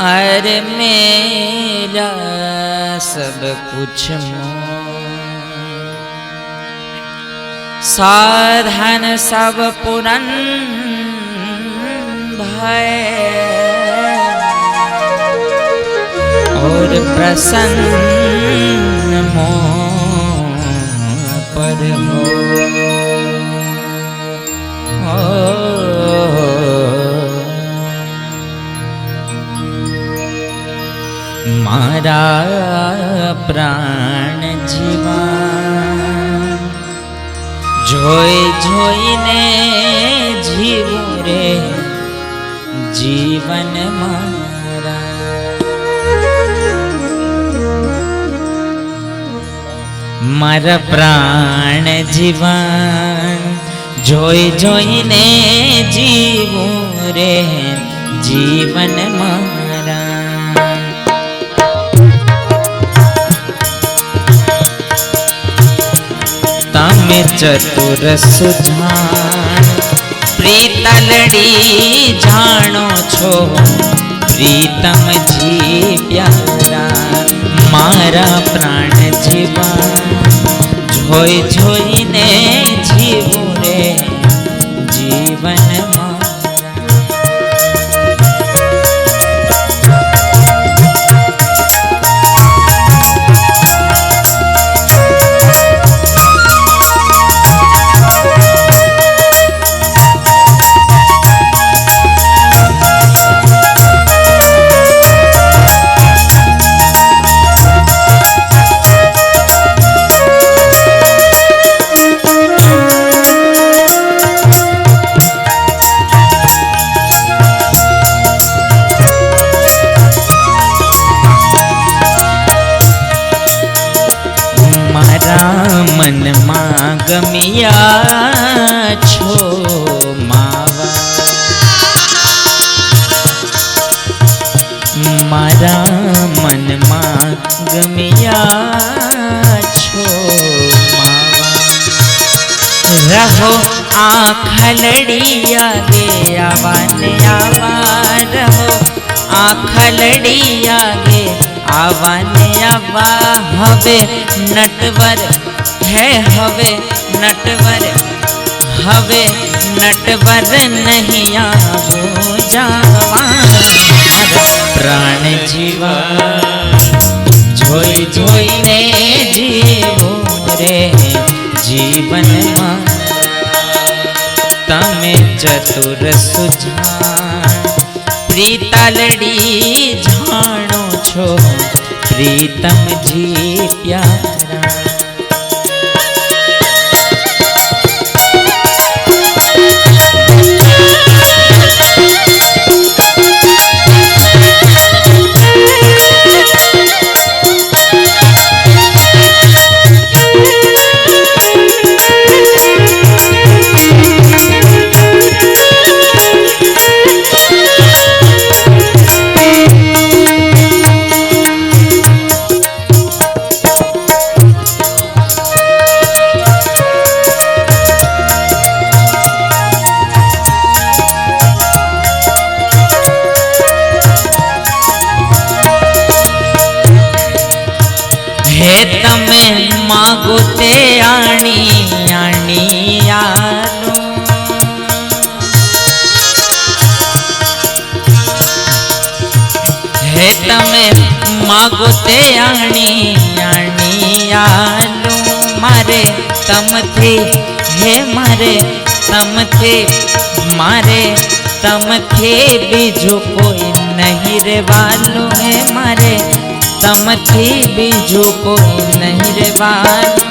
अरे मेरा सब कुछ साधन सब पूरन भय और प्रसन्न मोह पर हो। मारा प्राण जीवा जोई जोई ने जीवो रे जीवन मारा। मारा प्राण जीवन जोई जोई ने जीवो रे जीवन मारा। तमे चतुर सुजान प्रीतलड़ी जानो छो प्रीतम जी प्यारा। मारा प्राण जीवा जोई जोई ने जीवो रे जीवन मारा। मन गमिया छो मावा। मारा मन गमिया छो मावा। रहो आखलड़िया गे आवाने आवा। रहो आखलड़िया गे आवाने आवा। हवे नटवर है हवे नटवर हवे नटवर नहीं आवो जावान। प्राण जीवा जोई जोई ने जीवो रे जीवन मारा। तमे चतुर सुजान प्रीतलड़ी जानो छो प्रीतम जी प्यारा। तमे मागो ते आणी आणी आलो। हे तमे मागो ते आणी आणी आलो। मारे तम थे हे मारे तम थे मारे तम थे बीजू कोई नहीं रे वालो। है मारे तम थी बीजू कोई नहीं रे वालो।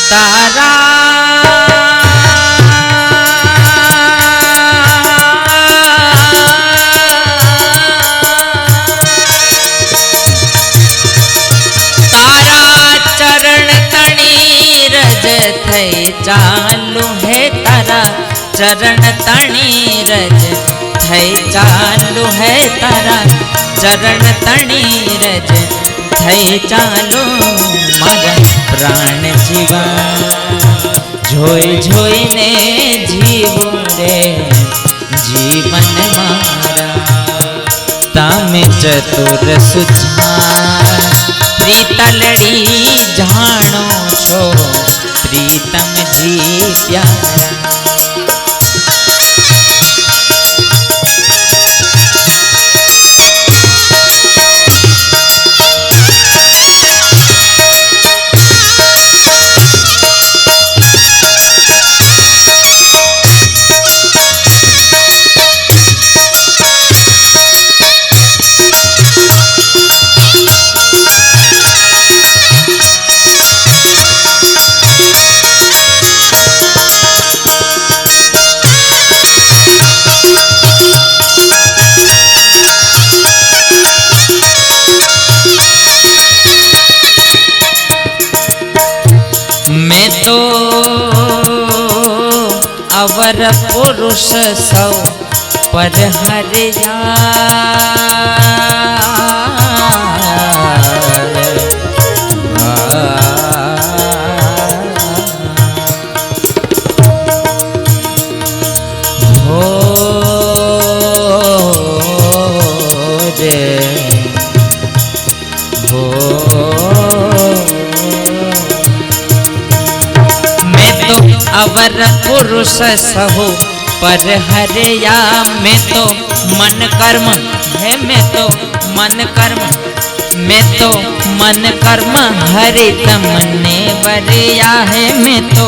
तारा तारा चरण तणी रज थई चालू। है तारा चरण तणी रज थई चालू। है तारा चरण तणी रज थई चालू। मारा प्राण जीवा जोई जोई ने जीवो रे जीवन मारा। चतुर सुजान प्रीतलड़ी जानो छो प्रीतम जी प्यारा। मैं तो अवर पुरुष सौ पर हरिया हो रे हो। अवर पुरुष सहो पर हरिया मैं तो मन कर्म है मैं तो मन कर्म मैं तो मन कर्म हरि तमने बरिया है मैं तो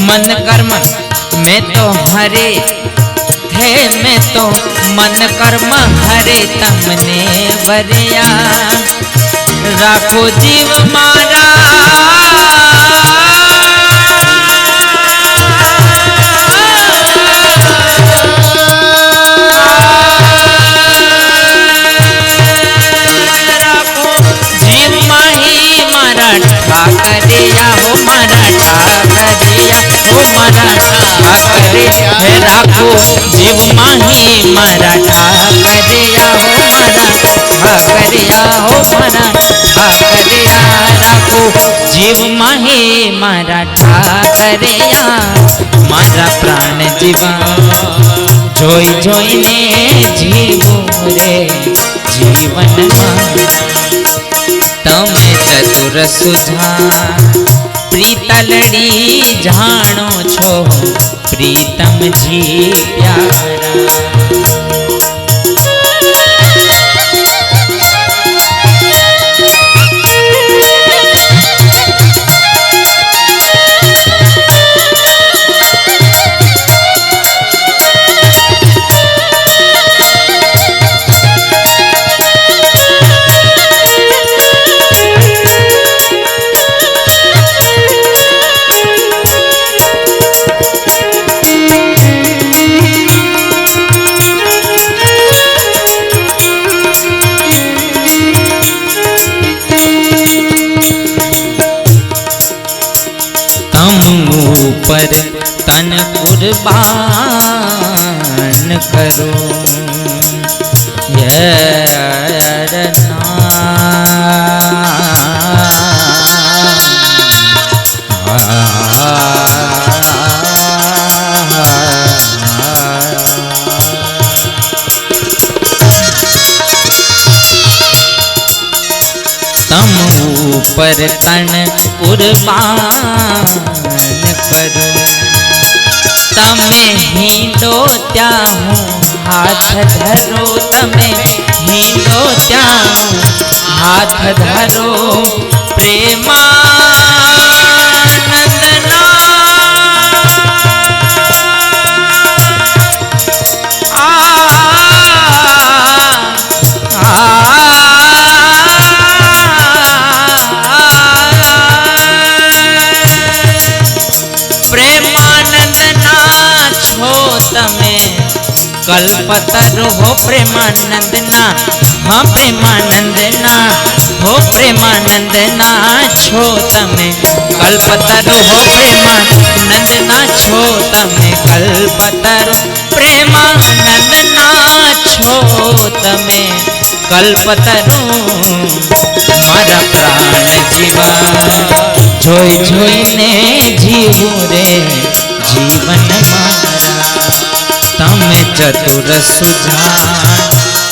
मन कर्म मैं तो हरे है मैं तो मन कर्म हरे तमने बरिया। राखो जीव मारा ठाकरिया हो मारा ठाकरिया हो मारा ठाकरिया है राखो जीव माही मारा ठाकरिया हो मारा ठाकरिया हो मारा ठाकरिया राखो जीव माही मारा ठाकरिया। मारा प्राण जीवा जोई जोई ने जीवो रे जीवन तमे चतुर सुजान प्रीतलड़ी जानो छो प्रीतम जी प्यारा। पर तन कुर्बान करो तम ऊपर तन कुर्बान करो तमे हींडो त्याहूं हाथ धरो तमे हींडो त्याहूं हाथ धरो प्रेमानंद ना कल्पतरु हो प्रेमानंद ना हाँ प्रेमानंद ना हो प्रेमानंद ना छो तमे कल्पतरु हो प्रेमानंद ना छो तमे कल्पतरु प्रेमानंद ना छो तमे कल्पतरु। मारा प्राण जीवा जोई जोई ने जीवू रे जीवन मारा तमे चतुर सुजान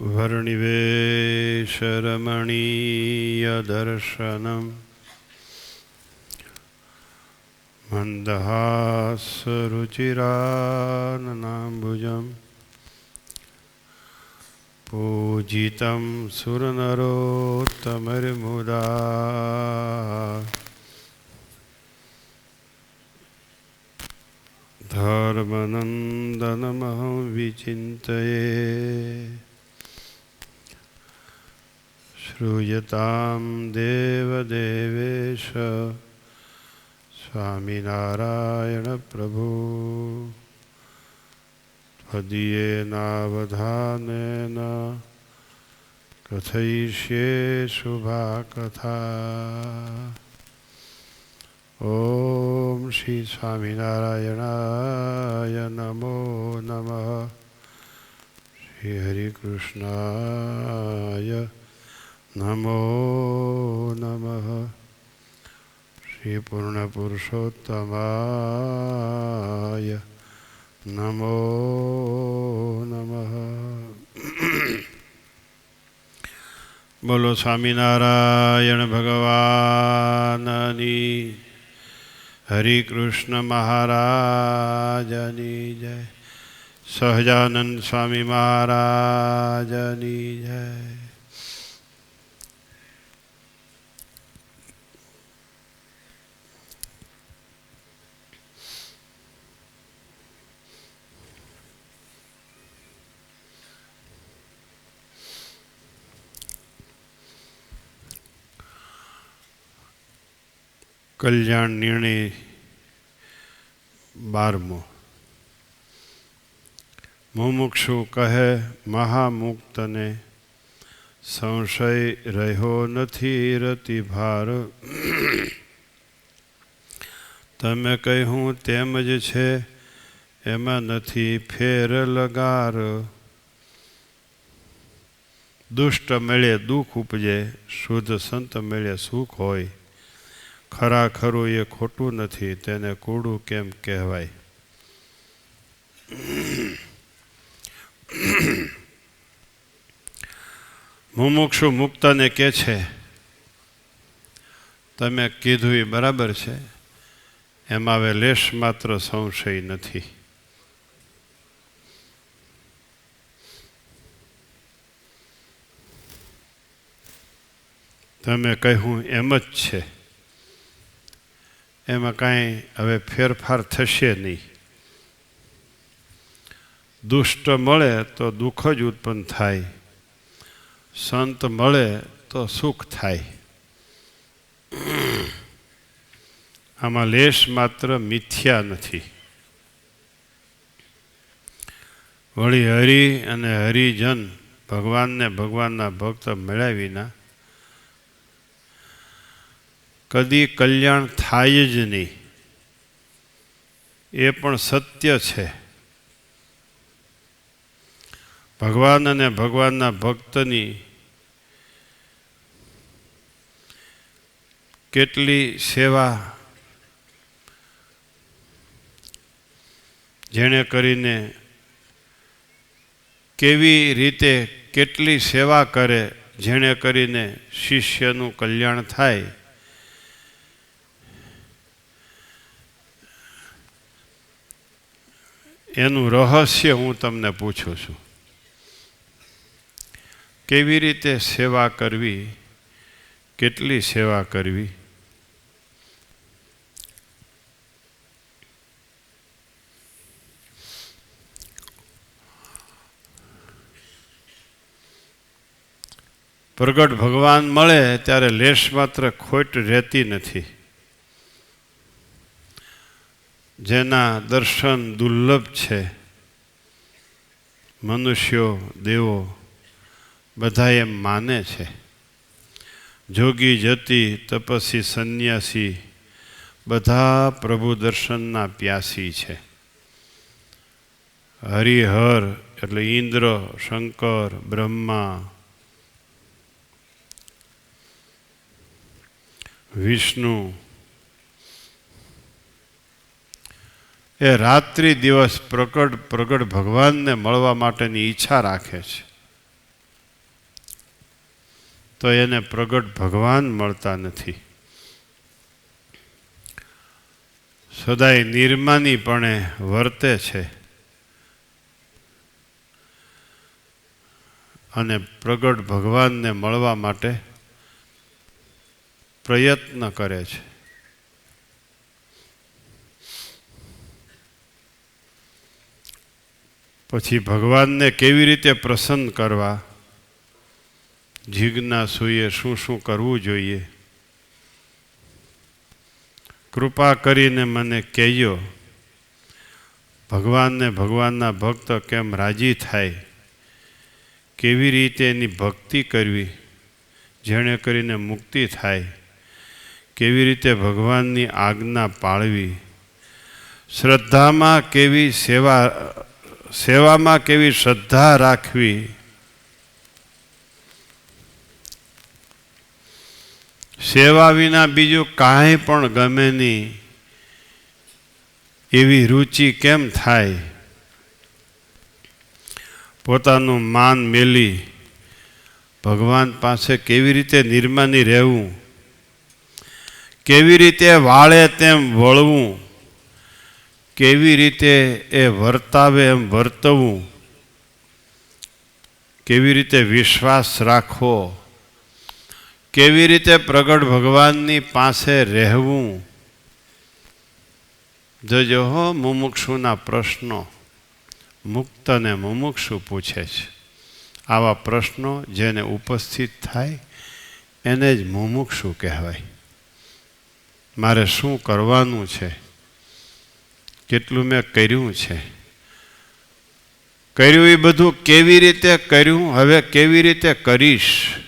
वर्णिवेशरमणीयदर्शनं मन्दहासरुचिराननाम्बुजं पूजितं सुरनरोत्तमर्मुदा धर्मनन्दनमहं विचिन्तये श्रूयतां देवदेवेश स्वामिनारायणप्रभु त्वदीयेनावधानेन कथयिष्ये शुभा कथा। ओम श्री स्वामिनारायणाय नमो नमः। श्री हरिकृष्णाय नमो नमः। श्री पूर्णपुरुषोत्तमाय नमो नमः। बोलो स्वामिनारायण भगवाननी, हरि कृष्ण महाराजनी जय, सहजानंद स्वामी महाराजनी जय। कल्याण निर्णय 12मो। मुमुक्षु कहे महामुक्त ने संशय रह्यो नथी रति भार। तमे कहूँ तेमज छे एमा नथी फेर लगार। दुष्ट मेळे दुख उपजे, शुद्ध संत मेळे सुख होय। खरा खरू ये खोटू नहीं, तेने कूड़ू केम कहवाय। मुमुक्षु मुक्त ने के छे तमे कीधुं ई बराबर छे, एमां हवे लेश मात्र संशय नहीं। तमे कहूं एम ज छे, एमां कांई हवे फेरफार थशे नहीं। दुष्ट मळे तो दुख ज उत्पन्न थाय, संत मळे तो सुख थाय। आमां लेश मात्र मिथ्या नहीं। वળી हरि अने हरिजन भगवान ने भगवानना भक्त मळ्या विना कदी कल्याण थाय ज नहीं। ए पण सत्य छे। भगवान अने भगवानना भक्तनी केटली सेवा जेणे करीने केवी रीते केटली सेवा करे जेणे करीने शिष्यनुं कल्याण थाय। एनु रहस्य हूँ तमने पूछूं छूं। केवी रीते सेवा करवी, केटली सेवा करवी। प्रगट भगवान मळे त्यारे लेश मात्र खोट रहती नहीं। जेना दर्शन दुर्लभ छे, मनुष्यों देवो बधा एम माने छे। जोगी जती तपस्वी सन्यासी बधा प्रभु दर्शनना प्यासी छे। हरिहर एटले इंद्र, शंकर, ब्रह्मा, विष्णु ए रात्रि दिवस प्रकट भगवान ने मळवा माटेनी ईच्छा राखे छे। તો એને પ્રગટ ભગવાન મળતા નથી. સદાય નિર્માનીપણે વર્તે છે અને પ્રગટ ભગવાનને મળવા માટે પ્રયત્ન કરે છે. પછી ભગવાનને કેવી રીતે પ્રસન્ન કરવા, જિજ્ઞાસુએ શું શું કરવું જોઈએ, કૃપા કરીને મને કહેજો. ભગવાનને ભગવાનના ભક્ત કેમ રાજી થાય, કેવી રીતે એની ભક્તિ કરવી જેણે કરીને મુક્તિ થાય, કેવી રીતે ભગવાનની આજ્ઞા પાળવી, શ્રદ્ધામાં કેવી સેવામાં કેવી શ્રદ્ધા રાખવી, સેવા વિના બીજું કાંઈ પણ ગમે નહીં એવી રુચિ કેમ થાય, પોતાનું માન મેલી ભગવાન પાસે કેવી રીતે નિર્માની રહેવું, કેવી રીતે વાળે તેમ વળવું, કેવી રીતે એ વર્તાવે એમ વર્તવું, કેવી રીતે વિશ્વાસ રાખવો, કેવી રીતે પ્રગટ ભગવાનની પાસે રહેવું. જોજો હો, મુમુક્ષુના પ્રશ્નો મુક્ત અને મુમુક્ષુ પૂછે છે. આવા પ્રશ્નો જેને ઉપસ્થિત થાય એને જ મુમુક્ષુ કહેવાય. મારે શું કરવાનું છે, કેટલું મેં કર્યું છે, કર્યું એ બધું કેવી રીતે કર્યું, હવે કેવી રીતે કરીશ,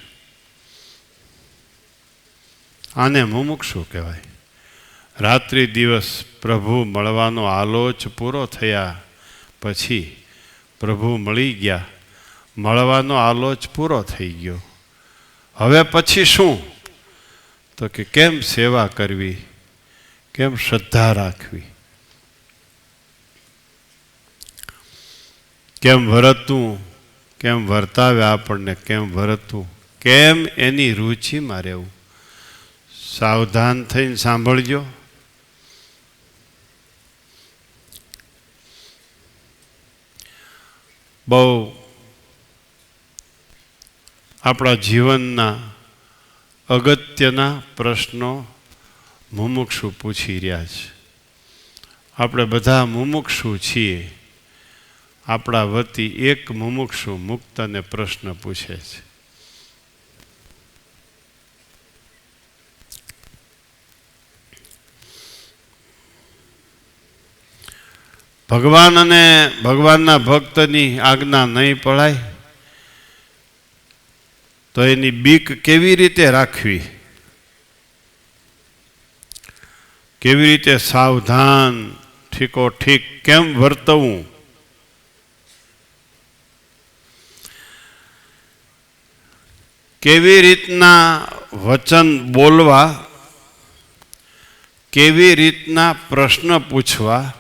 આને મુમુક્ષુ કહેવાય. રાત્રિ દિવસ પ્રભુ મળવાનો આલોચ પૂરો થયા પછી પ્રભુ મળી ગયા, મળવાનો આલોચ પૂરો થઈ ગયો. હવે પછી શું? તો કે કેમ સેવા કરવી, કેમ શ્રદ્ધા રાખવી, કેમ વર્તવું, કેમ વર્તાવે આપણને, કેમ વર્તવું, કેમ એની રુચિમાં રહેવું. સાવધાન થઈને સાંભળજો. બહુ આપણા જીવનના અગત્યના પ્રશ્નો મુમુક્ષુ પૂછી રહ્યા છે. આપણે બધા મુમુક્ષુ છીએ. આપણા વતી એક મુમુક્ષુ મુક્તને પ્રશ્ન પૂછે છે. ભગવાન અને ભગવાનના ભક્તની આજ્ઞા નહીં પડાય તો એની બીક કેવી રીતે રાખવી, કેવી રીતે સાવધાન ઠીકો ઠીક કેમ વર્તવું, કેવી રીતના વચન બોલવા, કેવી રીતના પ્રશ્ન પૂછવા,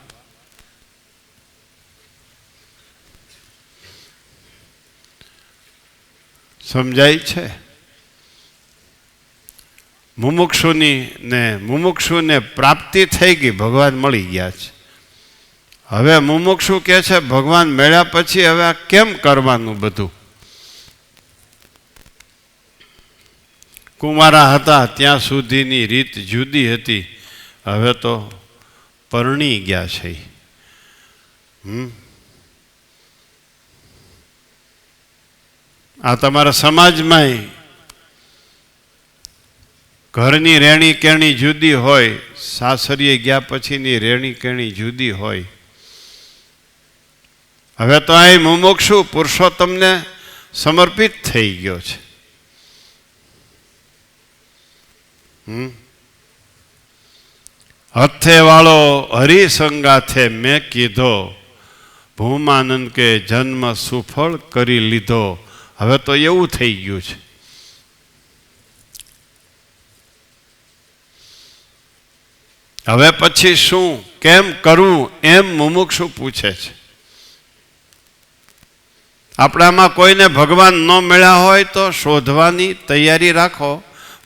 સમજાય છે? મુમુક્ષુને પ્રાપ્તિ થઈ ગઈ, ભગવાન મળી ગયા છે. હવે મુમુક્ષુ કહે છે ભગવાન મળ્યા પછી હવે આ કેમ કરવાનું બધું. કુંવારા હતા ત્યાં સુધીની રીત જુદી હતી, હવે તો પરણી ગયા છે. આ તમારા સમાજમાં ઘરની રહેણી કહેણી જુદી હોય, સાસરીએ ગયા પછીની રહેણી કહેણી જુદી હોય. હવે તો આ મુમુક્ષુ પુરુષોત્તમને સમર્પિત થઈ ગયો છે. હથે વાળો હરિસંગાથે મેં કીધો, ભૂમાનંદ કે જન્મ સુફળ કરી લીધો. હવે તો એવું થઈ ગયું છે. હવે પછી શું, કેમ કરવું, એમ મુમુક્ષુ પૂછે છે. આપણામાં કોઈને ભગવાન ન મળ્યા હોય તો શોધવાની તૈયારી રાખો.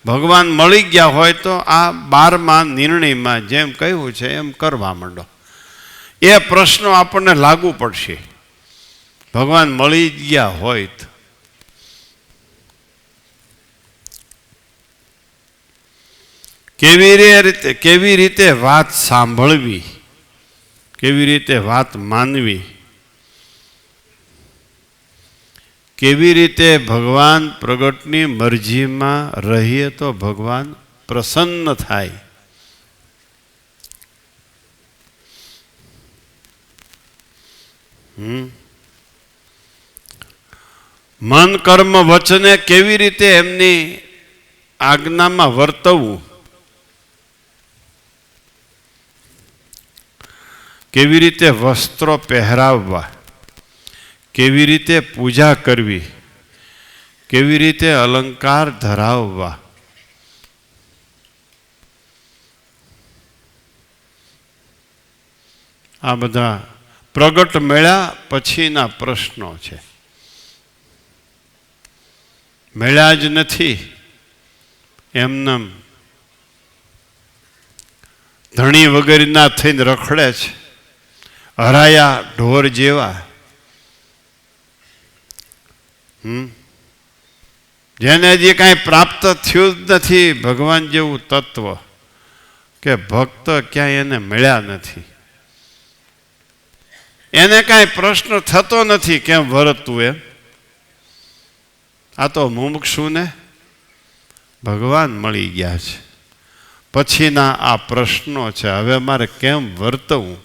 ભગવાન મળી ગયા હોય તો આ 12મા નિર્ણયમાં જેમ કહ્યું છે એમ કરવા માંડો. એ પ્રશ્નો આપણને લાગુ પડશે. ભગવાન મળી ગયા હોય તો કેવી રીતે વાત સાંભળવી, કેવી રીતે વાત માનવી, કેવી રીતે ભગવાન પ્રગટની મરજીમાં રહીએ તો ભગવાન પ્રસન્ન થાય. મન કર્મ વચને કેવી રીતે એમની આજ્ઞામાં વર્તવું, કેવી રીતે વસ્ત્રો પહેરાવવા, કેવી રીતે પૂજા કરવી, કેવી રીતે અલંકાર ધરાવવા. આ બધા પ્રગટ મળ્યા પછીના પ્રશ્નો છે. મળ્યા જ નથી એમનેમ ધણી વગરના થઈને રખડે છે, હરાયા ઢોર જેવા. જેને હજી કાંઈ પ્રાપ્ત થયું જ નથી ભગવાન જેવું તત્વ, કે ભક્ત ક્યાંય એને મળ્યા નથી, એને કાંઈ પ્રશ્ન થતો નથી કેમ વર્તવું એમ. આ તો મુમુક્ષુને ભગવાન મળી ગયા છે, પછીના આ પ્રશ્નો છે, હવે મારે કેમ વર્તવું.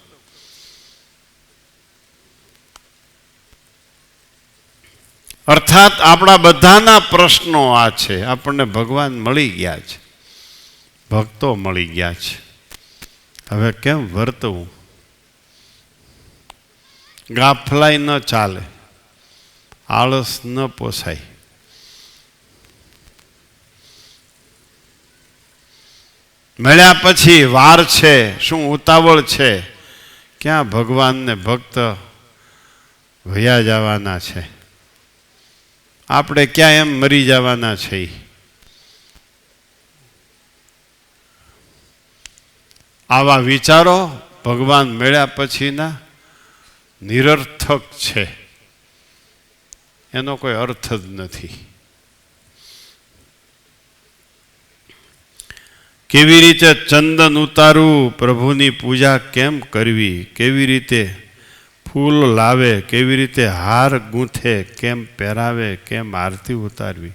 અર્થાત આપણા બધાના પ્રશ્નો આ છે. આપણને ભગવાન મળી ગયા છે, ભક્તો મળી ગયા છે, હવે કેમ વર્તવું. ગાફલાઈ ન ચાલે, આળસ ન પોસાય. મળ્યા પછી વાર છે, શું ઉતાવળ છે, ક્યાં ભગવાનને ભક્ત વયા જવાના છે, આપણે ક્યાં એમ મરી જવાના છે. આવા વિચારો ભગવાન મળ્યા પછીના નિરર્થક છે, એનો કોઈ અર્થ જ નથી. કેવી રીતે ચંદન ઉતારવું, પ્રભુની પૂજા કેમ કરવી, કેવી રીતે ફૂલ લાવે, કેવી રીતે હાર ગૂંથે, કેમ પહેરાવે, કેમ આરતી ઉતારવી,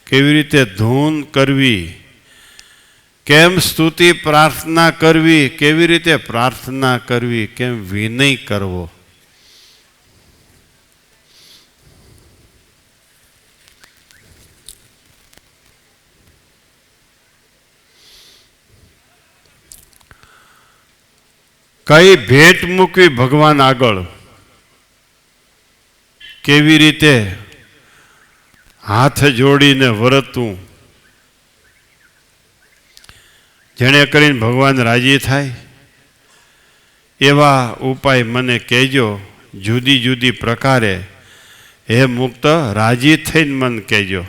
કેવી રીતે ધૂન કરવી, કેમ સ્તુતિ પ્રાર્થના કરવી, કેવી રીતે પ્રાર્થના કરવી, કેમ વિનય કરવો. કઈ ભેટ મૂકવી ભગવાન આગળ, કેવી રીતે હાથ જોડીને વર્તવું, જેણે કરીને ભગવાન રાજી થાય એવા ઉપાય મને કહેજો. જુદી જુદી પ્રકારે હે મુક્ત રાજી થઈને મન કહેજો.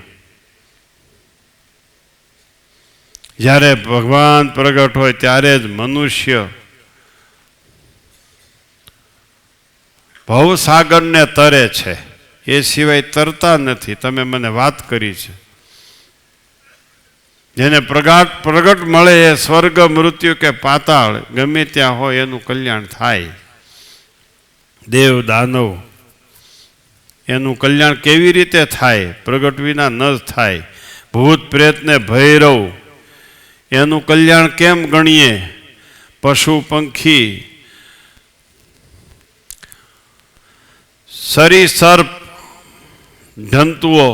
જ્યારે ભગવાન પ્રગટ હોય ત્યારે જ મનુષ્ય ભવસાગરને તરે છે, એ સિવાય તરતા નથી. તમે મને વાત કરી છે. જેને પ્રગટ મળે એ સ્વર્ગ મૃત્યુ કે પાતાળ ગમે ત્યાં હોય એનું કલ્યાણ થાય. દેવ દાનવ એનું કલ્યાણ કેવી રીતે થાય, પ્રગટ વિના ન થાય. ભૂત પ્રેતને ભૈરવ એનું કલ્યાણ કેમ ગણીએ. પશુ પંખી સરી સર્પ જંતુઓ,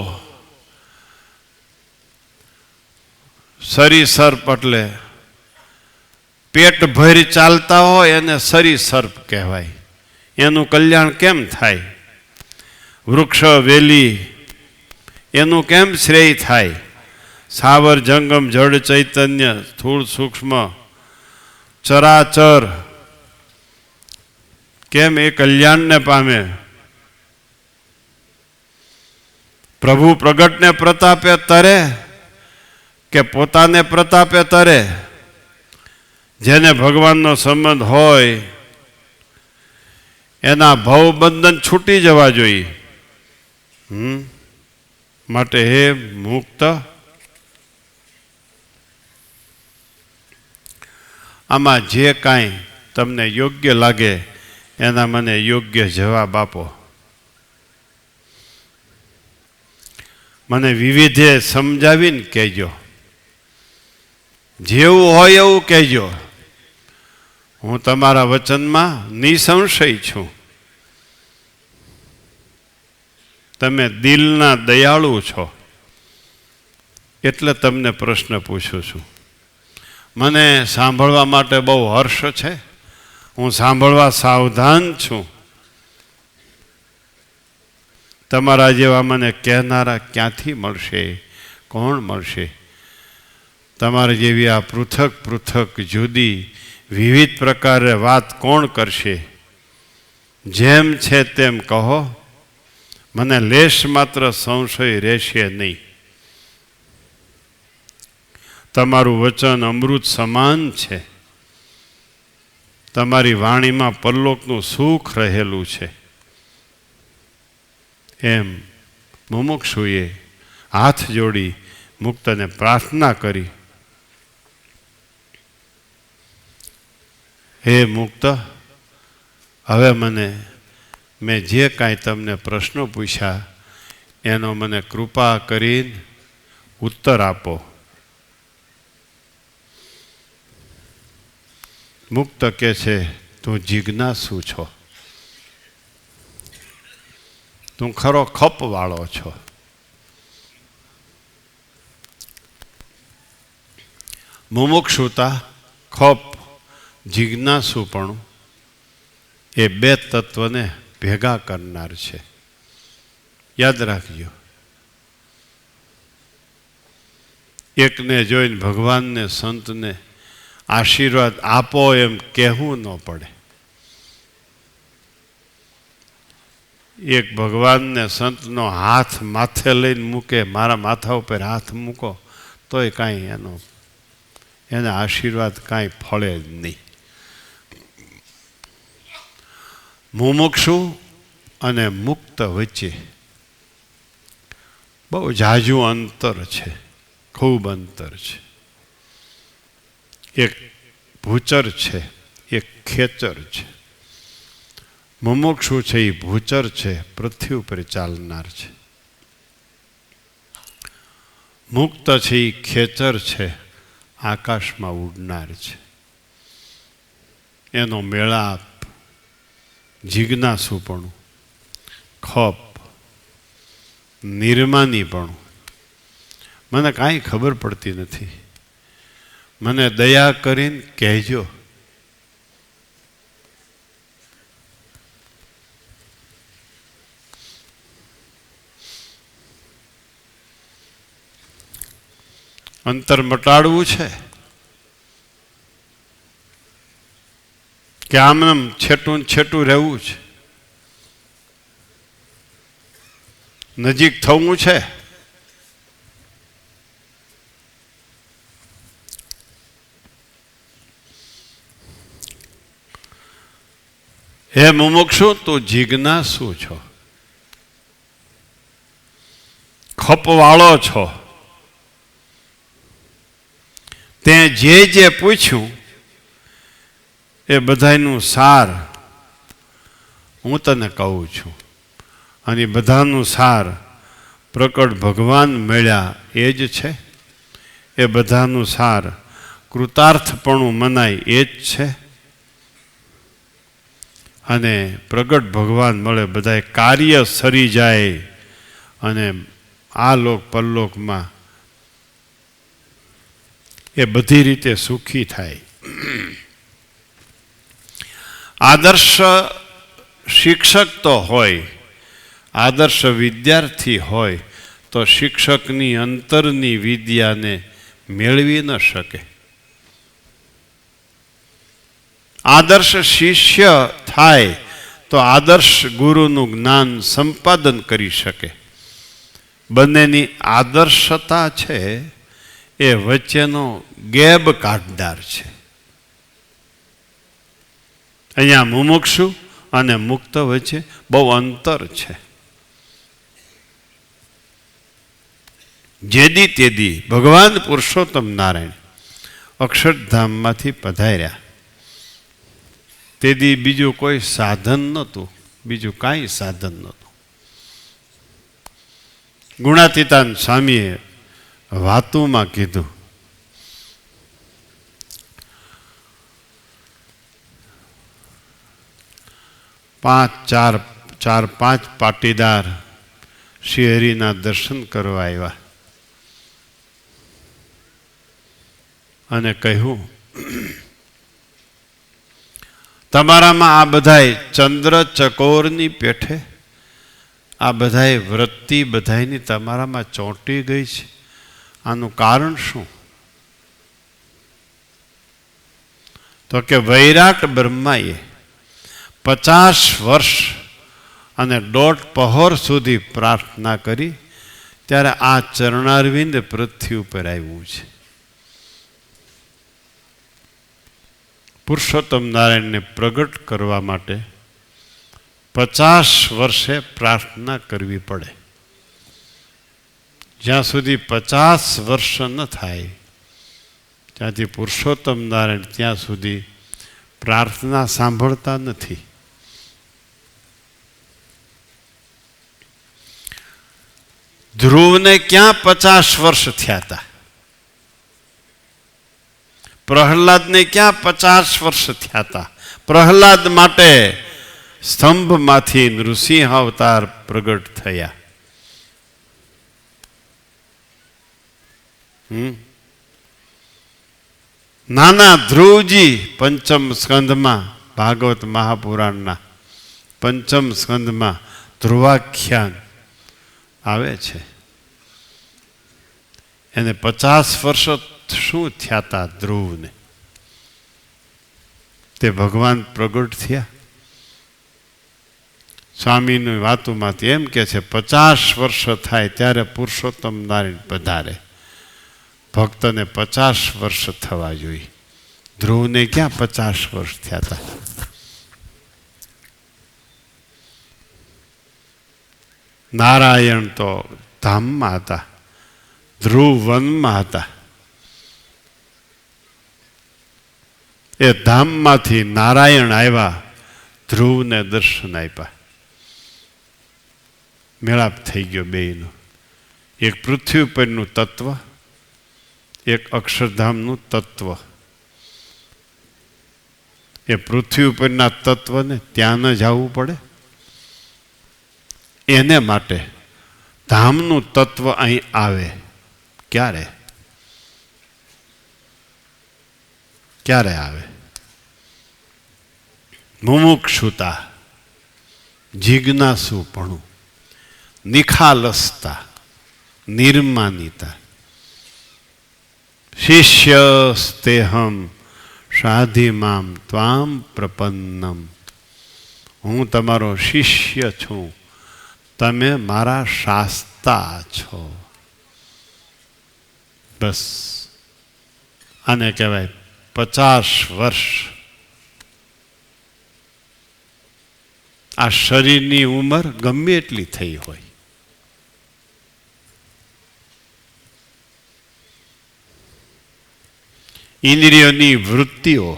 સરી સર્પ એટલે પેટ ભરી ચાલતા હોય એને સરી સર્પ કહેવાય, એનું કલ્યાણ કેમ થાય. વૃક્ષ વેલી એનું કેમ શ્રેય થાય. સાવર જંગમ જળ ચૈતન્ય સ્થૂળ સૂક્ષ્મ ચરાચર કેમ એ કલ્યાણને પામે. પ્રભુ પ્રગટને પ્રતાપે તરે કે પોતાને પ્રતાપે તરે? જેને ભગવાનનો સંબંધ હોય એના ભવબંધન છૂટી જવા જોઈએ. માટે હે મુક્ત, આમાં જે કાંઈ તમને યોગ્ય લાગે એના મને યોગ્ય જવાબ આપો. મને વિવિધે સમજાવીને કહેજો, જેવું હોય એવું કહેજો. હું તમારા વચનમાં નિસંશય છું. તમે દિલના દયાળુ છો એટલે તમને પ્રશ્ન પૂછું છું. મને સાંભળવા માટે બહુ હર્ષ છે. હું સાંભળવા સાવધાન છું. તમારા જેવા મને કહેનારા ક્યાંથી મળશે? કોણ મળશે? તમારી જેવી આ પૃથક પૃથક જુદી વિવિધ પ્રકારે વાત કોણ કરશે? જેમ છે તેમ કહો, મને લેશ માત્ર સંશય રહેશે નહીં. તમારું વચન અમૃત સમાન છે. તમારી વાણીમાં પરલોકનું સુખ રહેલું છે. એમ મુમુક્ષુએ હાથ જોડી મુક્તને પ્રાર્થના કરી. હે મુક્ત, હવે મેં જે કાંઈ તમને પ્રશ્નો પૂછ્યા એનો મને કૃપા કરીને ઉત્તર આપો. મુક્ત કહે છે, તું જિજ્ઞાસુ છો, તું ખરો ખપવાળો છો. મુમુક્ષુતા, ખપ, જિજ્ઞાસુપણું એ બે તત્વને ભેગા કરનાર છે. યાદ રાખજો. એકને જોઈને ભગવાનને સંતને આશીર્વાદ આપો એમ કહેવું ન પડે. એક ભગવાનને સંતનો હાથ માથે લઈને મૂકે, મારા માથા ઉપર હાથ મૂકો તોય કાંઈ એના આશીર્વાદ કાંઈ ફળે જ નહીં. મુમુક્ષુ અને મુક્ત વચ્ચે બહુ ઝાઝુ અંતર છે, ખૂબ અંતર છે. એક ભૂચર છે, એક ખેચર છે. મુમુક્ષુ છે એ ભૂચર છે, પૃથ્વી ઉપર ચાલનાર છે. મુક્ત છે એ ખેચર છે, આકાશમાં ઉડનાર છે. એનો મેળાપ, જિજ્ઞાસુપણું, ખપ, નિર્માનીપણું મને કાંઈ ખબર પડતી નથી. મને દયા કરીને કહેજો. અંતર મટાડવું છે કે આમ છેટું છેટું રહેવું છે? નજીક થવું છે? હે મુમુક્ષુ, તું જિજ્ઞાસુ છો, ખપવાળો છો. તે જે પૂછ્યું એ બધાનું સાર હું તને કહું છું. અને બધાનું સાર પ્રકટ ભગવાન મળ્યા એ જ છે. એ બધાનું સાર કૃતાર્થપણું મનાય એ જ છે. અને પ્રગટ ભગવાન મળે બધાય કાર્ય સરી જાય અને આ લોક પરલોકમાં એ બધી રીતે સુખી થાય. આદર્શ શિક્ષક તો હોય, આદર્શ વિદ્યાર્થી હોય તો શિક્ષકની અંતરની વિદ્યાને મેળવી ન શકે. આદર્શ શિષ્ય થાય તો આદર્શ ગુરુનું જ્ઞાન સંપાદન કરી શકે. બંનેની આદર્શતા છે એ વચ્ચેનો ગેબ કાઢનાર છે. અહીંયા મુમુક્ષુ અને મુક્ત વચ્ચે બહુ અંતર છે. જેદી તેદી ભગવાન પુરુષોત્તમ નારાયણ અક્ષરધામમાંથી પધાર્યા તેદી બીજું કોઈ સાધન નહોતું, બીજું કાંઈ સાધન નહોતું. ગુણાતીતાન સ્વામીએ વાતુમાં કીધું, ચાર પાંચ પાટીદાર શ્રી હરિના દર્શન કરવા આવ્યા અને કહ્યું, તમારામાં આ બધાય ચંદ્ર ચકોરની પેઠે આ બધાય વૃત્તિ બધાયની તમારામાં ચોંટી ગઈ છે, આનું કારણ શું? તો કે વૈરાટ બ્રહ્માએ 50 વર્ષ અને 1.5 પહોર સુધી પ્રાર્થના કરી ત્યારે આ ચરણારવિંદ પૃથ્વી ઉપર આવ્યું છે. પુરુષોત્તમ નારાયણને પ્રગટ કરવા માટે 50 વર્ષે પ્રાર્થના કરવી પડે. જ્યાં સુધી 50 વર્ષ ન થાય ત્યાંથી પુરુષોત્તમ નારાયણ ત્યાં સુધી પ્રાર્થના સાંભળતા નથી. ધ્રુવને ક્યાં 50 વર્ષ થયા હતા? પ્રહલાદને ક્યાં 50 વર્ષ થયા હતા? પ્રહલાદ માટે સ્તંભમાંથી નૃસિંહ અવતાર પ્રગટ થયા. નાના ધ્રુવજી પંચમ સ્કંધમાં, ભાગવત મહાપુરાણના પંચમ સ્કંધમાં ધ્રુવાખ્યાન આવે છે. એને 50 વર્ષ શું થયા હતા ધ્રુવને? તે ભગવાન પ્રગટ થયા. સ્વામીની વાતોમાંથી એમ કે છે 50 વર્ષ થાય ત્યારે પુરુષોત્તમ નારાયણ પધારે. ભક્તને 50 વર્ષ થવા જોઈએ. ધ્રુવને ક્યાં 50 વર્ષ થયા હતા? નારાયણ તો ધામમાં હતા, ધ્રુવ વનમાં હતા. એ ધામમાંથી નારાયણ આવ્યા, ધ્રુવને દર્શન આપ્યા. મેળાપ થઈ ગયો બેયનો. એક પૃથ્વી ઉપરનું તત્વ, એક અક્ષરધામનું તત્વ. એ પૃથ્વી ઉપરના તત્વને ત્યાં ન જવું પડે, એને માટે ધામનું તત્વ અહીં આવે. ક્યારે? ક્યારે આવે? મુમુક્ષુતા, જિજ્ઞાસુપણું, નિખાલસતા, નિર્માનિતા. શિષ્યસ્તેહમ સાધિમામ ત્વામ પ્રપન્નમ. હું તમારો શિષ્ય છું, તમે મારા શાસ્તા છો. બસ આને કહેવાય 50 વર્ષ. આ શરીરની ઉંમર ગમે એટલી થઈ હોય, ઇન્દ્રિયોની વૃત્તિઓ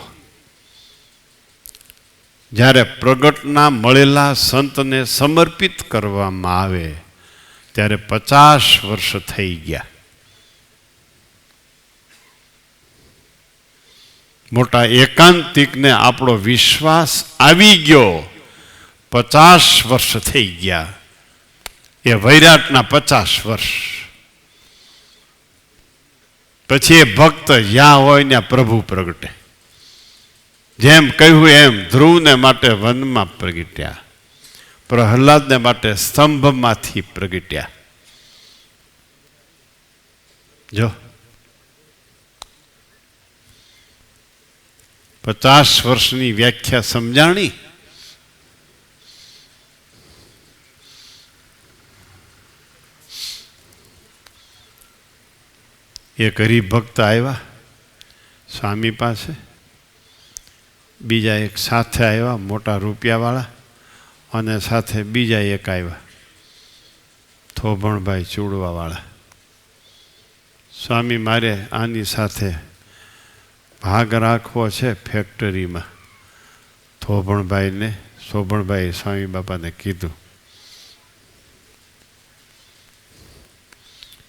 જ્યારે પ્રગટના મળેલા સંતને સમર્પિત કરવામાં આવે ત્યારે 50 વર્ષ થઈ ગયા. મોટા એકાંતિકને આપણો વિશ્વાસ આવી ગયો, 50 વર્ષ થઈ ગયા. એ વૈરાટના 50 વર્ષ. પછી એ ભક્ત જ્યાં હોય ત્યાં પ્રભુ પ્રગટે. જેમ કહ્યું એમ ધ્રુવને માટે વનમાં પ્રગટ્યા, પ્રહલાદને માટે સ્તંભમાંથી પ્રગટ્યા. જો 50 વર્ષની વ્યાખ્યા સમજાણી. એક હરિભક્ત આવ્યા સ્વામી પાસે, બીજા એક સાથે આવ્યા મોટા રૂપિયાવાળા, અને સાથે બીજા એક આવ્યા થોભણભાઈ ચૂડવાવાળા. સ્વામી, મારે આની સાથે ભાગ રાખવો છે ફેક્ટરીમાં. થોભણભાઈને શોભણભાઈ સ્વામી બાપાને કીધું.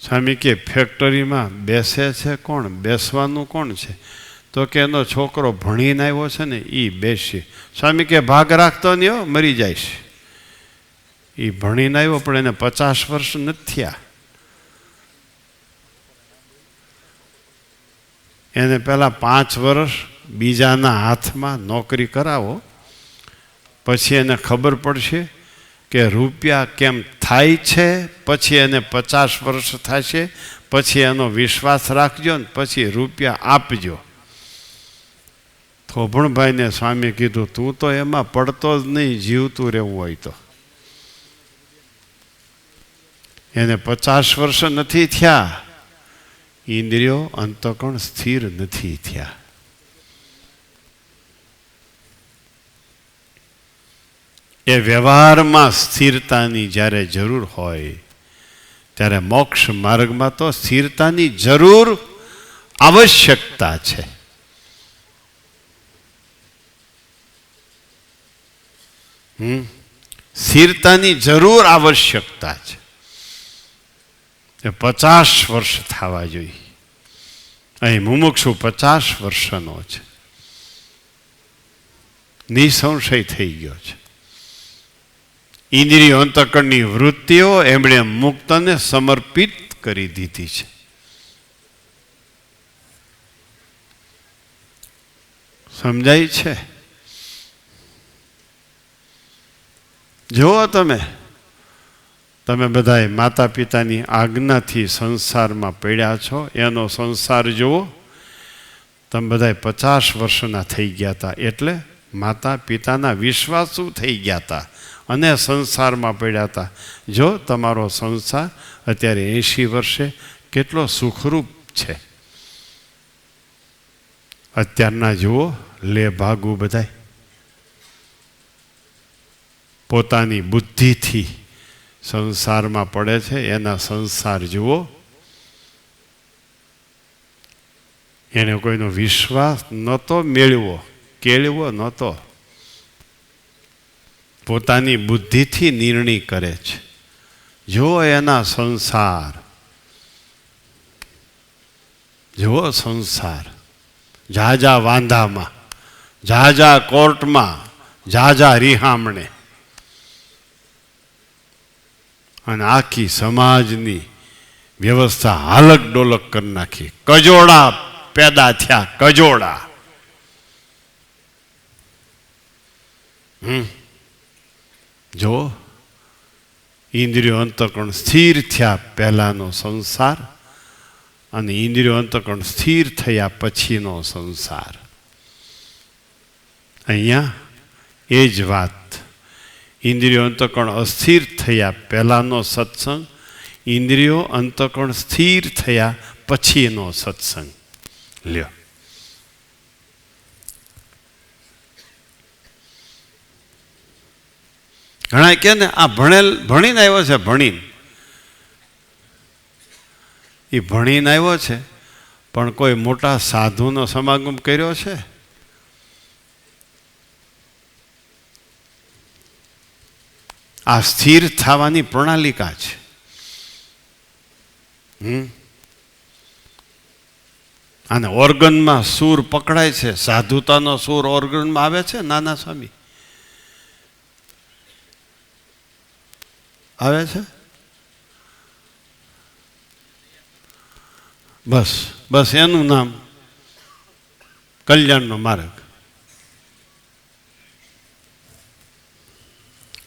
સ્વામી કે ફેક્ટરીમાં બેસે છે કોણ, બેસવાનું કોણ છે? તો કે એનો છોકરો ભણીને આવ્યો છે ને એ બેસી. સ્વામી કે ભાગ રાખતો નહીં હો, મરી જાય છે. એ ભણીને આવ્યો પણ એને 50 વર્ષ નથી થયા. એને પહેલાં 5 વર્ષ બીજાના હાથમાં નોકરી કરાવો, પછી એને ખબર પડશે કે રૂપિયા કેમ થાય છે, પછી એને 50 વર્ષ થશે, પછી એનો વિશ્વાસ રાખજો ને પછી રૂપિયા આપજો. થોભણભાઈને સ્વામી કીધું, તું તો એમાં પડતો જ નહીં, જીવતું રહેવું હોય તો. એને 50 વર્ષ નથી થયા, ઇન્દ્રિયો અંતઃકરણ સ્થિર નથી થયા. એ વ્યવહારમાં સ્થિરતાની જ્યારે જરૂર હોય ત્યારે મોક્ષ માર્ગમાં તો સ્થિરતાની જરૂર આવશ્યકતા છે. સ્થિરતાની જરૂર આવશ્યકતા છે. એ 50 વર્ષ થવા જોઈએ. અહીં મુમુક્ષુ 50 વર્ષનો છે, નિસંશય થઈ ગયો છે. ઇન્દ્રિયો અંતઃકરણની વૃત્તિઓ એમણે મુક્તને સમર્પિત કરી દીધી છે. સમજાય છે? જુઓ તમે બધાએ માતા પિતાની આજ્ઞાથી સંસારમાં પડ્યા છો, એનો સંસાર જુઓ. તમે બધાએ 50 વર્ષના થઈ ગયા હતા, એટલે માતા પિતાના વિશ્વાસુ થઈ ગયા હતા અને સંસારમાં પડ્યા હતા. જો તમારો સંસાર અત્યારે 80 વર્ષે કેટલો સુખરૂપ છે. અત્યારના જુઓ લે ભાગુ બધાય પોતાની બુદ્ધિથી સંસારમાં પડે છે. એના સંસાર જુઓ, એને કોઈનો વિશ્વાસ નહોતો મેળવો, કેળવો નહોતો. પોતાની બુદ્ધિથી નિર્ણય કરે છે. જો એના સંસાર, જુઓ સંસાર, ઝાઝા વાંધામાં, ઝાઝા કોર્ટમાં, ઝાઝા રિહામણે, અને આખી સમાજની વ્યવસ્થા હાલક ડોલક કરી નાખી. કજોડા પેદા થયા, કજોડા. જો ઇન્દ્રિયો અંતઃકરણ સ્થિર થયા પહેલાનો સંસાર અને ઇન્દ્રિયો અંતઃકરણ સ્થિર થયા પછીનો સંસાર. અહીંયા એ જ વાત. ઇન્દ્રિયો અંતઃકરણ અસ્થિર થયા પહેલાનો સત્સંગ, ઇન્દ્રિયો અંતઃકરણ સ્થિર થયા પછીનો સત્સંગ. લ્યો, ઘણા કે ને આ ભણીને આવ્યો છે, ભણીને આવ્યો છે, પણ કોઈ મોટા સાધુનો સમાગમ કર્યો છે? આ સ્થિર થવાની પ્રણાલિકા છે. અને ઓર્ગનમાં સૂર પકડાય છે, સાધુતાનો સૂર ઓર્ગનમાં આવે છે. નાના સ્વામી આવે છે. બસ એનું નામ કલ્યાણનો માર્ગ.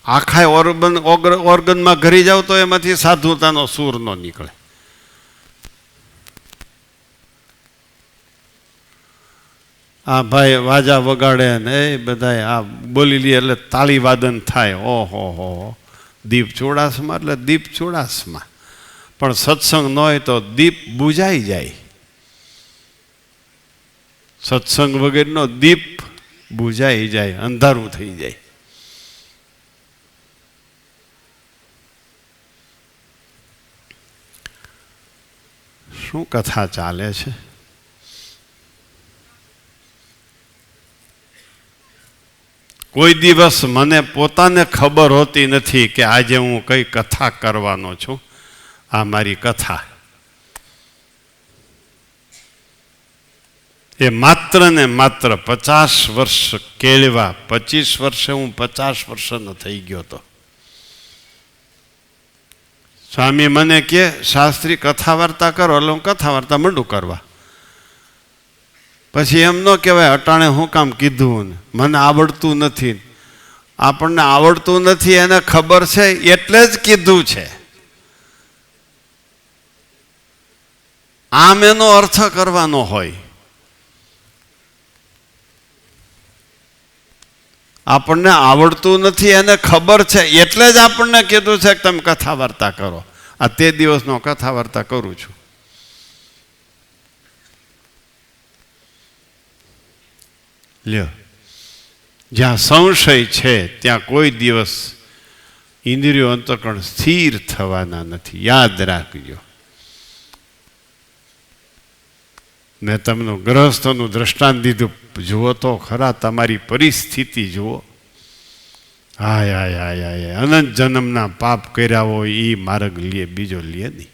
આખા ઓર્ગનમાં ઘરી જાવ તો એમાંથી સાધુતાનો સૂર ન નીકળે. આ ભાઈ વાજા વગાડે ને એ બધા આ બોલી લે એટલે તાળી વાદન થાય. ઓહો, દીપ ચોડાસમાં એટલે દીપ ચોડાસમાં. પણ સત્સંગ ન હોય તો દીપ બુજાઈ જાય. સત્સંગ વગેરેનો દીપ બુઝાઈ જાય, અંધારું થઈ જાય. શું કથા ચાલે છે? કોઈ દિવસ મને પોતાને ખબર હોતી નથી કે આજે હું કઈ કથા કરવાનો છું. આ મારી કથા એ માત્ર ને માત્ર 50 વર્ષ કેળવા, 25 વર્ષે હું 50 વર્ષનો થઈ ગયો હતો. સ્વામી મને કે શાસ્ત્રી કથા વાર્તા કરો, એટલે હું કથા વાર્તા મંડું કરવા. પછી એમ ન કહેવાય અટાણે હું કામ કીધું, ને મને આવડતું નથી. આપણને આવડતું નથી એને ખબર છે એટલે જ કીધું છે. આમ એનો અર્થ કરવાનો હોય. આપણને આવડતું નથી એને ખબર છે એટલે જ આપણને કીધું છે કે તમે કથા વાર્તા કરો. આ તે દિવસનો કથા વાર્તા કરું છું. લ્યો, જ્યાં સંશય છે ત્યાં કોઈ દિવસ ઇન્દ્રિયો અંતઃકરણ સ્થિર થવાના નથી. યાદ રાખજો. મેં તમને ગ્રહસ્થનું દ્રષ્ટાંત દીધું. જુઓ તો ખરા તમારી પરિસ્થિતિ જુઓ. હાય હાય હાય હાય, અનંત જન્મના પાપ કર્યા હોય એ માર્ગ લે, બીજો લે નહીં.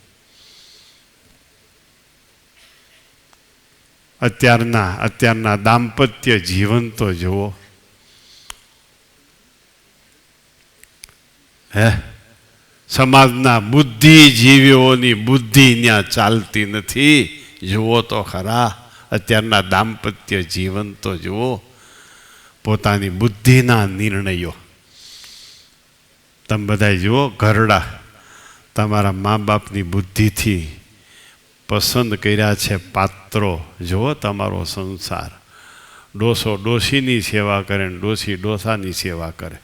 અત્યારના દાંપત્ય જીવન તો જુઓ. સમાજના બુદ્ધિજીવીઓની બુદ્ધિ ત્યાં ચાલતી નથી. જુઓ તો ખરા અત્યારના દાંપત્ય જીવન તો જુઓ. પોતાની બુદ્ધિના નિર્ણયો. તમે બધા જુઓ, ઘરડા તમારા મા બાપની બુદ્ધિથી પસંદ કર્યા છે પાત્રો. જુઓ તમારો સંસાર. ડોસો ડોશીની સેવા કરે ને ડોશી ડોસાની સેવા કરે.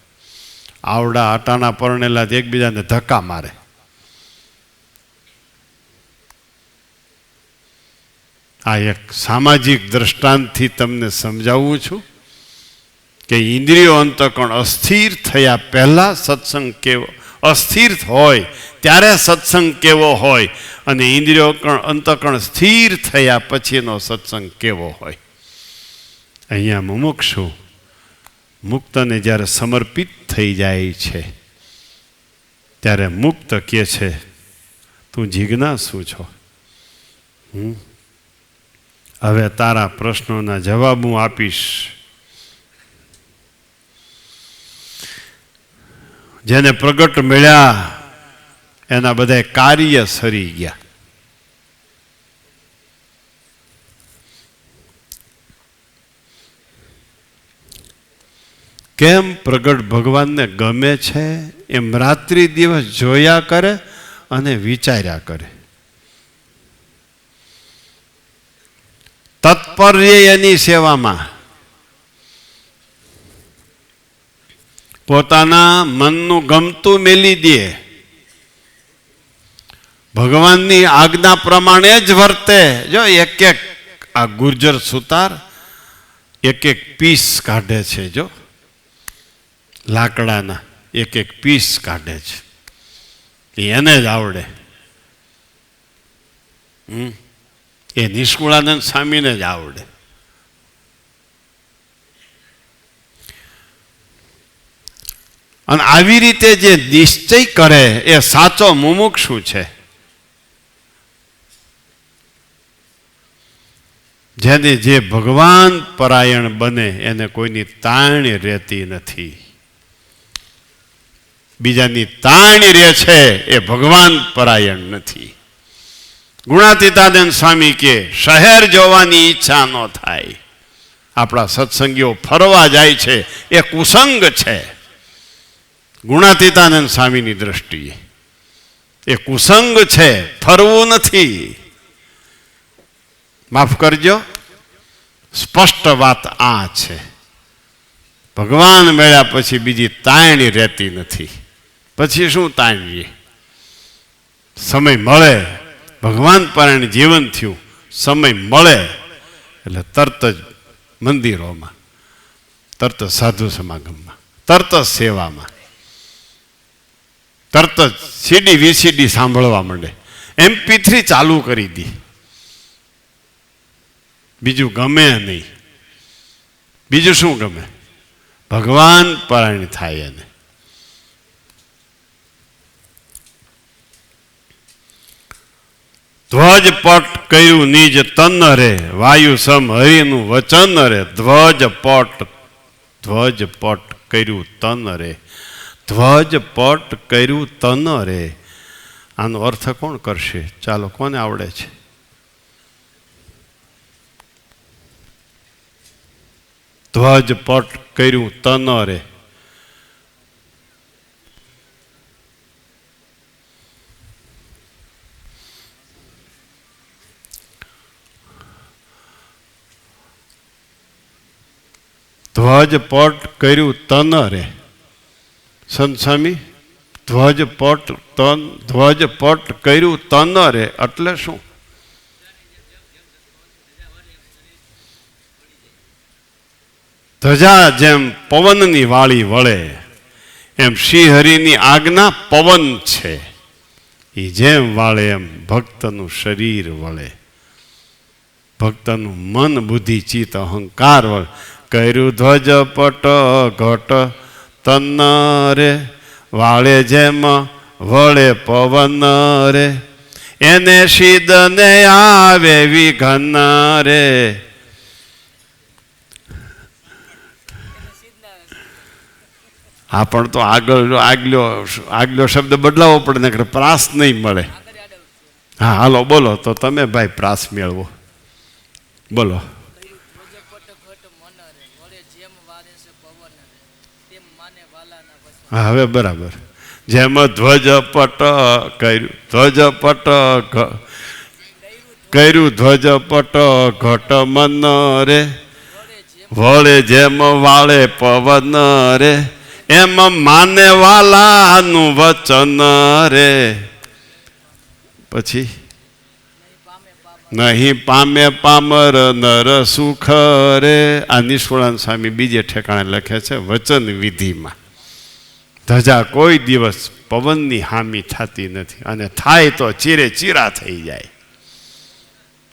આવડા આટાના પરણેલા એકબીજાને ધક્કા મારે. આ એક સામાજિક દ્રષ્ટાંતથી તમને સમજાવું છું કે ઇન્દ્રિયો અંતઃકરણ અસ્થિર થયા પહેલા સત્સંગ કેવો, અસ્થિર હોય ત્યારે સત્સંગ કેવો હોય, અને ઇન્દ્રિયો અંતઃકરણ સ્થિર થયા પછીનો સત્સંગ કેવો હોય. અહીંયા મુમુક્ષુ મુક્તને જ્યારે સમર્પિત થઈ જાય છે ત્યારે મુક્ત કહે છે તું જિજ્ઞાસુ છો. હવે તારા પ્રશ્નોના જવાબ હું આપીશ. જેને પ્રગટ મળ્યા એના બધા કાર્ય સરી ગયા. કેમ પ્રગટ ભગવાનને ગમે છે એમ રાત્રિ દિવસ જોયા કરે અને વિચાર્યા કરે. તત્પર્ય એની સેવામાં. પોતાના મનનું ગમતું મેલી દે. ભગવાનની આજ્ઞા પ્રમાણે જ વર્તે. જો એક એક આ ગુર્જર સુતાર એક એક પીસ કાઢે છે. જો લાકડાના એક એક પીસ કાઢે છે. એને જ આવડે. એ નિષ્કુળાનંદ સ્વામીને જ આવડે. અને આવી રીતે જે નિશ્ચય કરે એ સાચો મુમુક્ષુ છે. જેને જે ભગવાન પરાયણ બને એને કોઈની તાણ રહેતી નથી. બીજાની તાણ રહે છે એ ભગવાન પરાયણ નથી. ગુણાતીતાનંદ સ્વામી કે શહેર જોવાની ઈચ્છા ન થાય. આપણા સત્સંગીઓ ફરવા જાય છે એ કુસંગ છે. ગુણાતીતાનંદ સ્વામીની દ્રષ્ટિએ એ કુસંગ છે, ફરવું નથી. માફ કરજો, સ્પષ્ટ વાત આ છે. ભગવાન મળ્યા પછી બીજી તાણી રહેતી નથી. પછી શું તાણીએ? સમય મળે, ભગવાન પરાયણ જીવન થયું, સમય મળે એટલે તરત જ મંદિરોમાં, તરત જ સાધુ સમાગમમાં, તરત જ સેવામાં, તરત જ સીડી વીસીડી સાંભળવા માંડે. MP3 ચાલુ કરી દી, બીજું ગમે નહીં. બીજું શું ગમે? ભગવાન પરાયણ થાય એને. ધ્વજ પટ કર્યું નિજ તન રે, વાયુ સમ હરિનું વચન રે. ધ્વજ પટ કર્યું તન રે, ધ્વજ પટ કર્યું તન રે. આનો અર્થ કોણ કરશે? ચાલો, કોને આવડે છે? ધ્વજ પટ કર્યું તન રે. ધ્વજ પટ કર્યું તન રે. સંત સ્વામી, ધ્વજ પટ કર્યું તન રે એટલે શું? ધજા જેમ પવનની વાળી વળે એમ શ્રીહરિની આજ્ઞા પવન છે. એ જેમ વાળે એમ ભક્તનું શરીર વળે, ભક્તનું મન બુદ્ધિ ચિત્ત અહંકાર વળે. કર્યું ધ્વજ પટ ઘટ તન રે, વાળે જેમ વળે પવન રે. એને સિદ્ધને આવે વિઘન રે. હા, પણ તો આગલો શબ્દ બદલાવો પડે ને, પ્રાસ નહીં મળે. હા, હાલો બોલો તો તમે ભાઈ, પ્રાસ મેળવો. બોલો. હા, હવે બરાબર. જેમ ધ્વજ પટ કર્યું ધ્વજ પટ ઘટ મન રે, વળે જેમ વાળે પવન રે. એમ માને વાલાનું વચન રે. પછી નહીં પામે પામર નર સુખ રે. આ નિષ્કુળાનંદ સ્વામી બીજે ઠેકાણે લખે છે વચન વિધિમાં. ધજા કોઈ દિવસ પવનની હામી થતી નથી, અને થાય તો ચીરે ચીરા થઈ જાય.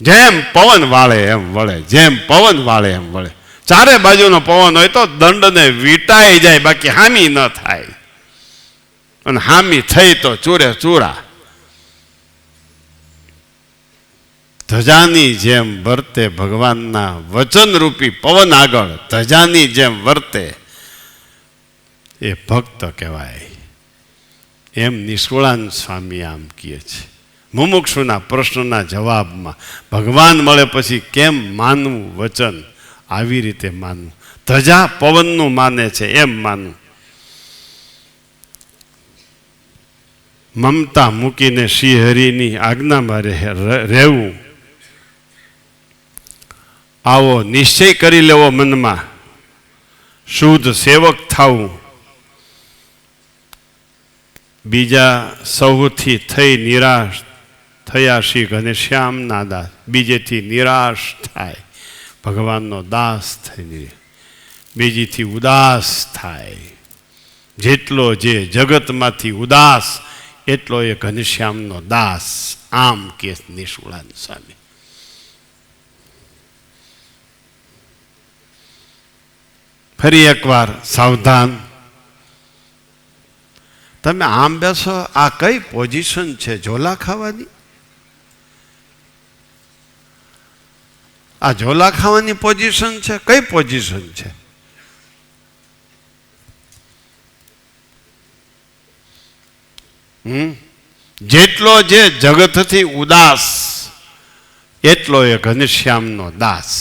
જેમ પવન વાળે એમ વળે, જેમ પવન વાળે એમ વળે. ચારે બાજુનો પવન હોય તો દંડને વીટાઈ જાય, બાકી હામી ન થાય. અને હામી થઈ તો ચૂરે ચૂરા. ધજાની જેમ વર્તે ભગવાનના વચનરૂપી પવન આગળ, ધજાની જેમ વર્તે એ ભક્ત કહેવાય. એમ નિષ્કુળાનંદ સ્વામી આમ કહે છે. મુમુક્ષુના પ્રશ્નના જવાબમાં ભગવાન મળે પછી કેમ માનવું વચન, આવી રીતે માનવું. ધજા પવનનું માને છે એમ માનવું. મમતા મૂકીને શ્રીહરિની આજ્ઞામાં રહેવું. આવો નિશ્ચય કરી લેવો મનમાં. શુદ્ધ સેવક થવું. બીજા સૌથી થઈ નિરાશ થયા શ્રી ઘનશ્યામના દાસ, બીજેથી નિરાશ થાય, ભગવાનનો દાસ થઈ, બીજીથી ઉદાસ થાય. જેટલો જે જગતમાંથી ઉદાસ એટલો એ ઘનશ્યામનો દાસ. આમ કે નિષ્કુળાનંદ સ્વામી. ફરી એકવાર સાવધાન. તમે આમ બેસો, આ કઈ પોઝિશન છે ઝોલા ખાવાની? આ ઝોલા ખાવાની પોઝિશન છે? કઈ પોઝિશન છે? જેટલો જે જગતથી ઉદાસ એટલો એ ઘનશ્યામનો દાસ.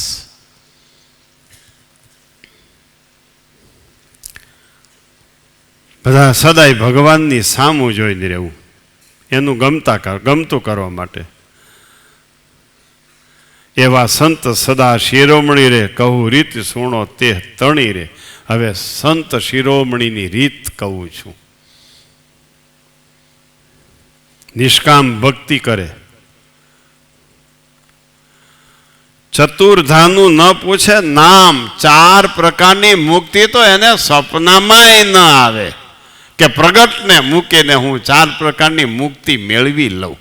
બધા સદાય ભગવાનની સામું જોઈને રહેવું, એનું ગમતું કરવા માટે. એવા સંત સદા શિરોમણી રે, કહું રીત સુણો તે તણી રે. હવે સંત શિરોમણીની રીત કહું છું. નિષ્કામ ભક્તિ કરે, ચતુર્ધાનું ન પૂછે નામ. 4 પ્રકારની મુક્તિ તો એને સપનામાંય ન આવે કે પ્રગટને મૂકીને હું 4 પ્રકારની મુક્તિ મેળવી લઉં.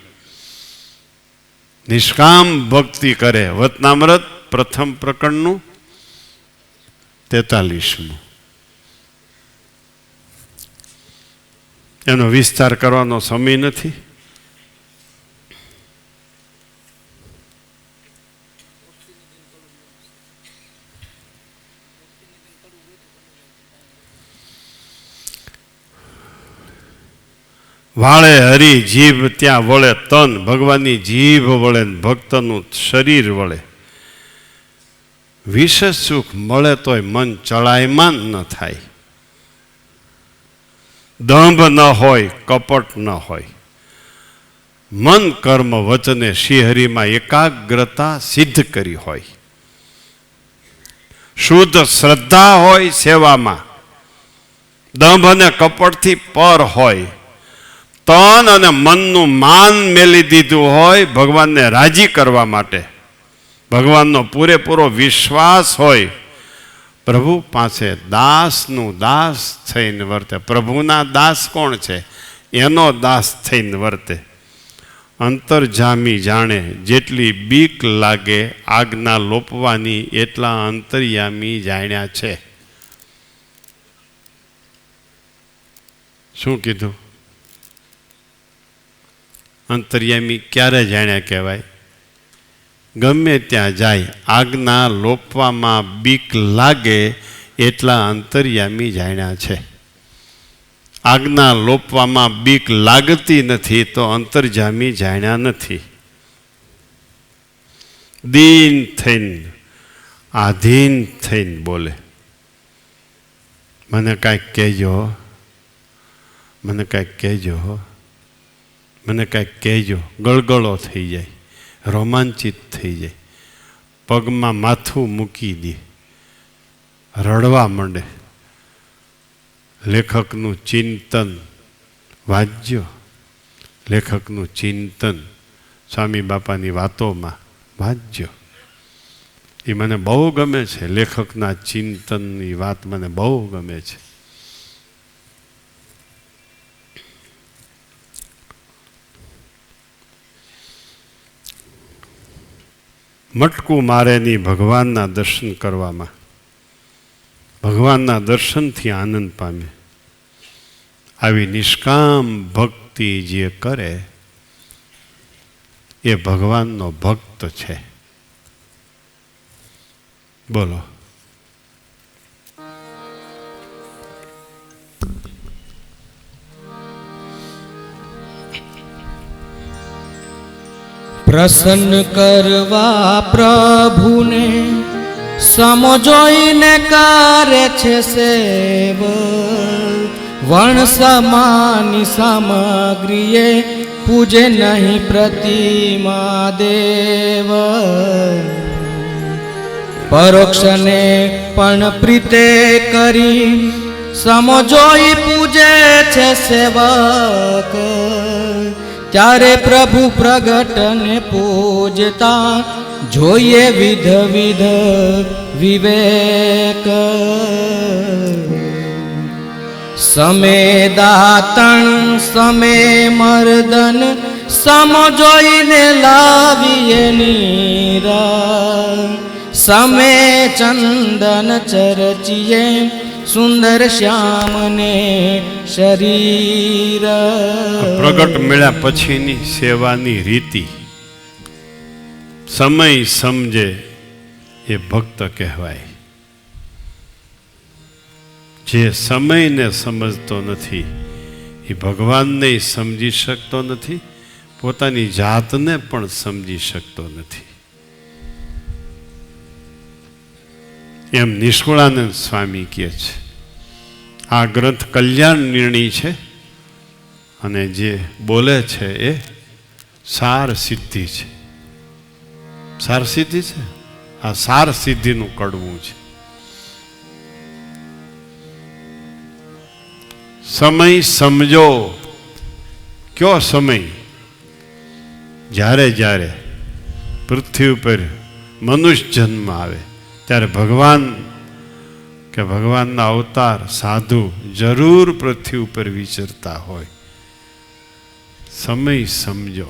નિષ્કામ ભક્તિ કરે. વતનામૃત પ્રથમ પ્રકરણનું 43મું. એનો વિસ્તાર કરવાનો સમય નથી. વાળે હરી જીભ ત્યાં વળે તન. ભગવાનની જીભ વળે ને ભક્તનું શરીર વળે. વિશેષ સુખ મળે તોય મન ચડાયમાન ન થાય. દંભ ન હોય, કપટ ન હોય. મન કર્મ વચને શ્રીહરિમાં એકાગ્રતા સિદ્ધ કરી હોય. શુદ્ધ શ્રદ્ધા હોય સેવામાં. દંભ અને કપટથી પર હોય. તન અને મનનું માન મેલી દીધું હોય ભગવાનને રાજી કરવા માટે. ભગવાનનો પૂરેપૂરો વિશ્વાસ હોય. પ્રભુ પાસે દાસનું દાસ થઈને વર્તે. પ્રભુના દાસ કોણ છે? એનો દાસ થઈને વર્તે. અંતરજામી જાણે જેટલી બીક લાગે આજ્ઞા લોપવાની એટલા અંતર્યામી જાણ્યા છે. શું કીધું? અંતર્યામી ક્યારે જાણ્યા કહેવાય? ગમે ત્યાં જાય આજ્ઞા લોપવામાં બીક લાગે એટલા અંતર્યામી જાણ્યા છે. આજ્ઞા લોપવામાં બીક લાગતી નથી તો અંતર્જામી જાણ્યા નથી. દીન થઈને આધીન થઈને બોલે, મને કાંઈક કહેજો, મને કાંઈક કહેજો, મને કાંઈક કહેજો. ગળગળો થઈ જાય, રોમાંચિત થઈ જાય, પગમાં માથું મૂકી દે, રડવા માંડે. લેખકનું ચિંતન વાંચજો. લેખકનું ચિંતન સ્વામી બાપાની વાતોમાં વાંચજો. એ મને બહુ ગમે છે. લેખકના ચિંતનની વાત મને બહુ ગમે છે. મટકું મારે નહીં ભગવાનના દર્શન કરવામાં. ભગવાનના દર્શનથી આનંદ પામે. આવી નિષ્કામ ભક્તિ જે કરે એ ભગવાનનો ભક્ત છે. બોલો. પ્રસન્ન કરવા પ્રભુને સમજોઈને કરે છે સેવ. વણ સમાની સામગ્રીએ પૂજે નહીં પ્રતિમા દેવ. પરોક્ષને પણ પ્રીતે કરી સમજોઈ પૂજે છે સેવક. ત્યારે પ્રભુ પ્રગટને પૂજતા જોઈએ વિધ વિધ વિવેક. સમે દાતણ સમે મર્દન સમજોઈને લાવીએ નીરા. સમે ચંદન ચરચીએ સુંદર શ્યામને શરીર. પ્રગટ મળ્યા પછીની સેવાની રીતિ સમય સમજે એ ભક્ત કહેવાય. જે સમયને સમજતો નથી એ ભગવાનને સમજી શકતો નથી, પોતાની જાતને પણ સમજી શકતો નથી. એમ નિષ્કુળાનંદ સ્વામી કહે છે. આ ગ્રંથ કલ્યાણ નિર્ણય છે અને જે બોલે છે એ સાર સિદ્ધિ છે. સાર સિદ્ધિ છે. આ સાર સિદ્ધિનું કડવું છે. સમય સમજો. કયો સમય? જ્યારે જ્યારે પૃથ્વી ઉપર મનુષ્ય જન્મ આવે ત્યારે ભગવાન કે ભગવાનના અવતાર સાધુ જરૂર પૃથ્વી ઉપર વિચરતા હોય. સમય સમજો.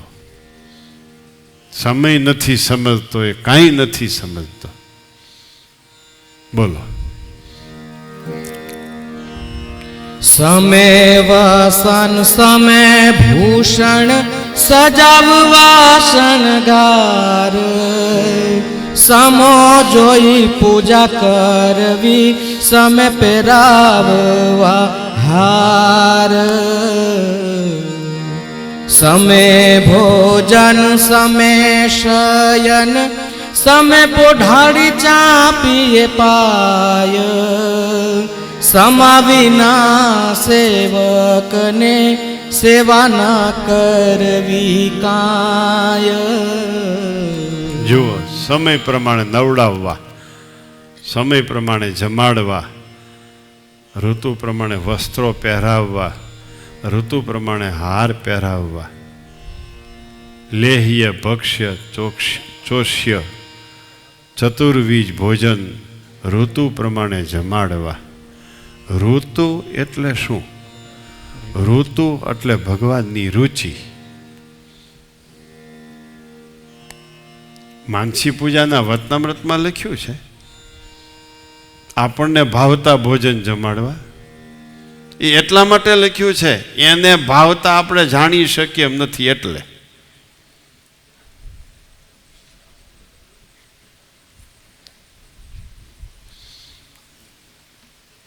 સમય નથી સમજતો એ કાંઈ નથી સમજતો. બોલો. સમે વસન સમે ભૂષણ સજાવવા શણગાર, સમો જોઈ પૂજા કરવી સમે પહેરાવવા હાર. સમે ભોજન સમે શયન સમે પોઢાડી ચાપીએ પાય, સમા વિના સેવકને સેવા ના કરવી કાય. જુઓ, સમય પ્રમાણે નવડાવવા, સમય પ્રમાણે જમાડવા, ઋતુ પ્રમાણે વસ્ત્રો પહેરાવવા, ઋતુ પ્રમાણે હાર પહેરાવવા, લેહ્ય ભક્ષ્ય ચોષ્ય ચતુર્વિજ ભોજન ઋતુ પ્રમાણે જમાડવા. ઋતુ એટલે શું? ઋતુ એટલે ભગવાનની રુચિ. માનસી પૂજાના વતનામૃતમાં લખ્યું છે આપણને ભાવતા ભોજન જમાડવા. એ એટલા માટે લખ્યું છે, એને ભાવતા આપણે જાણી શકીએ એમ નથી એટલે.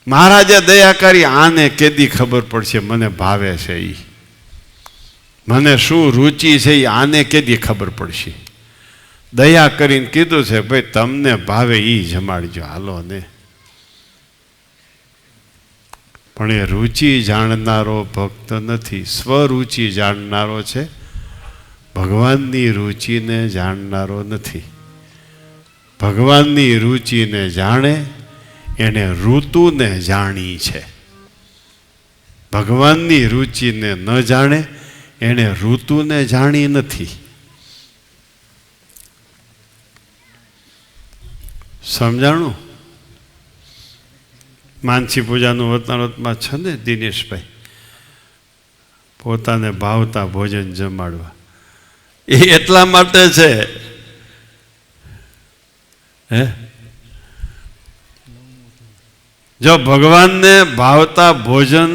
મહારાજે દયા કરી, આને કેદી ખબર પડશે મને ભાવે છે, એ મને શું રુચિ છે એ આને કેદી ખબર પડશે. દયા કરીને કીધું છે, ભાઈ તમને ભાવે એ જમાડજો, હાલો ને. પણ એ રુચિ જાણનારો ભક્ત નથી, સ્વરુચિ જાણનારો છે, ભગવાનની રુચિને જાણનારો નથી. ભગવાનની રુચિને જાણે એને ઋતુને જાણી છે. ભગવાનની રુચિને ન જાણે એને ઋતુને જાણી નથી. સમજાણું? માનસી પૂજાનું વતનાવતમાં છે ને દિનેશભાઈ, પોતાને ભાવતા ભોજન જમાડવા. એ એટલા માટે છે, હે, જો ભગવાનને ભાવતા ભોજન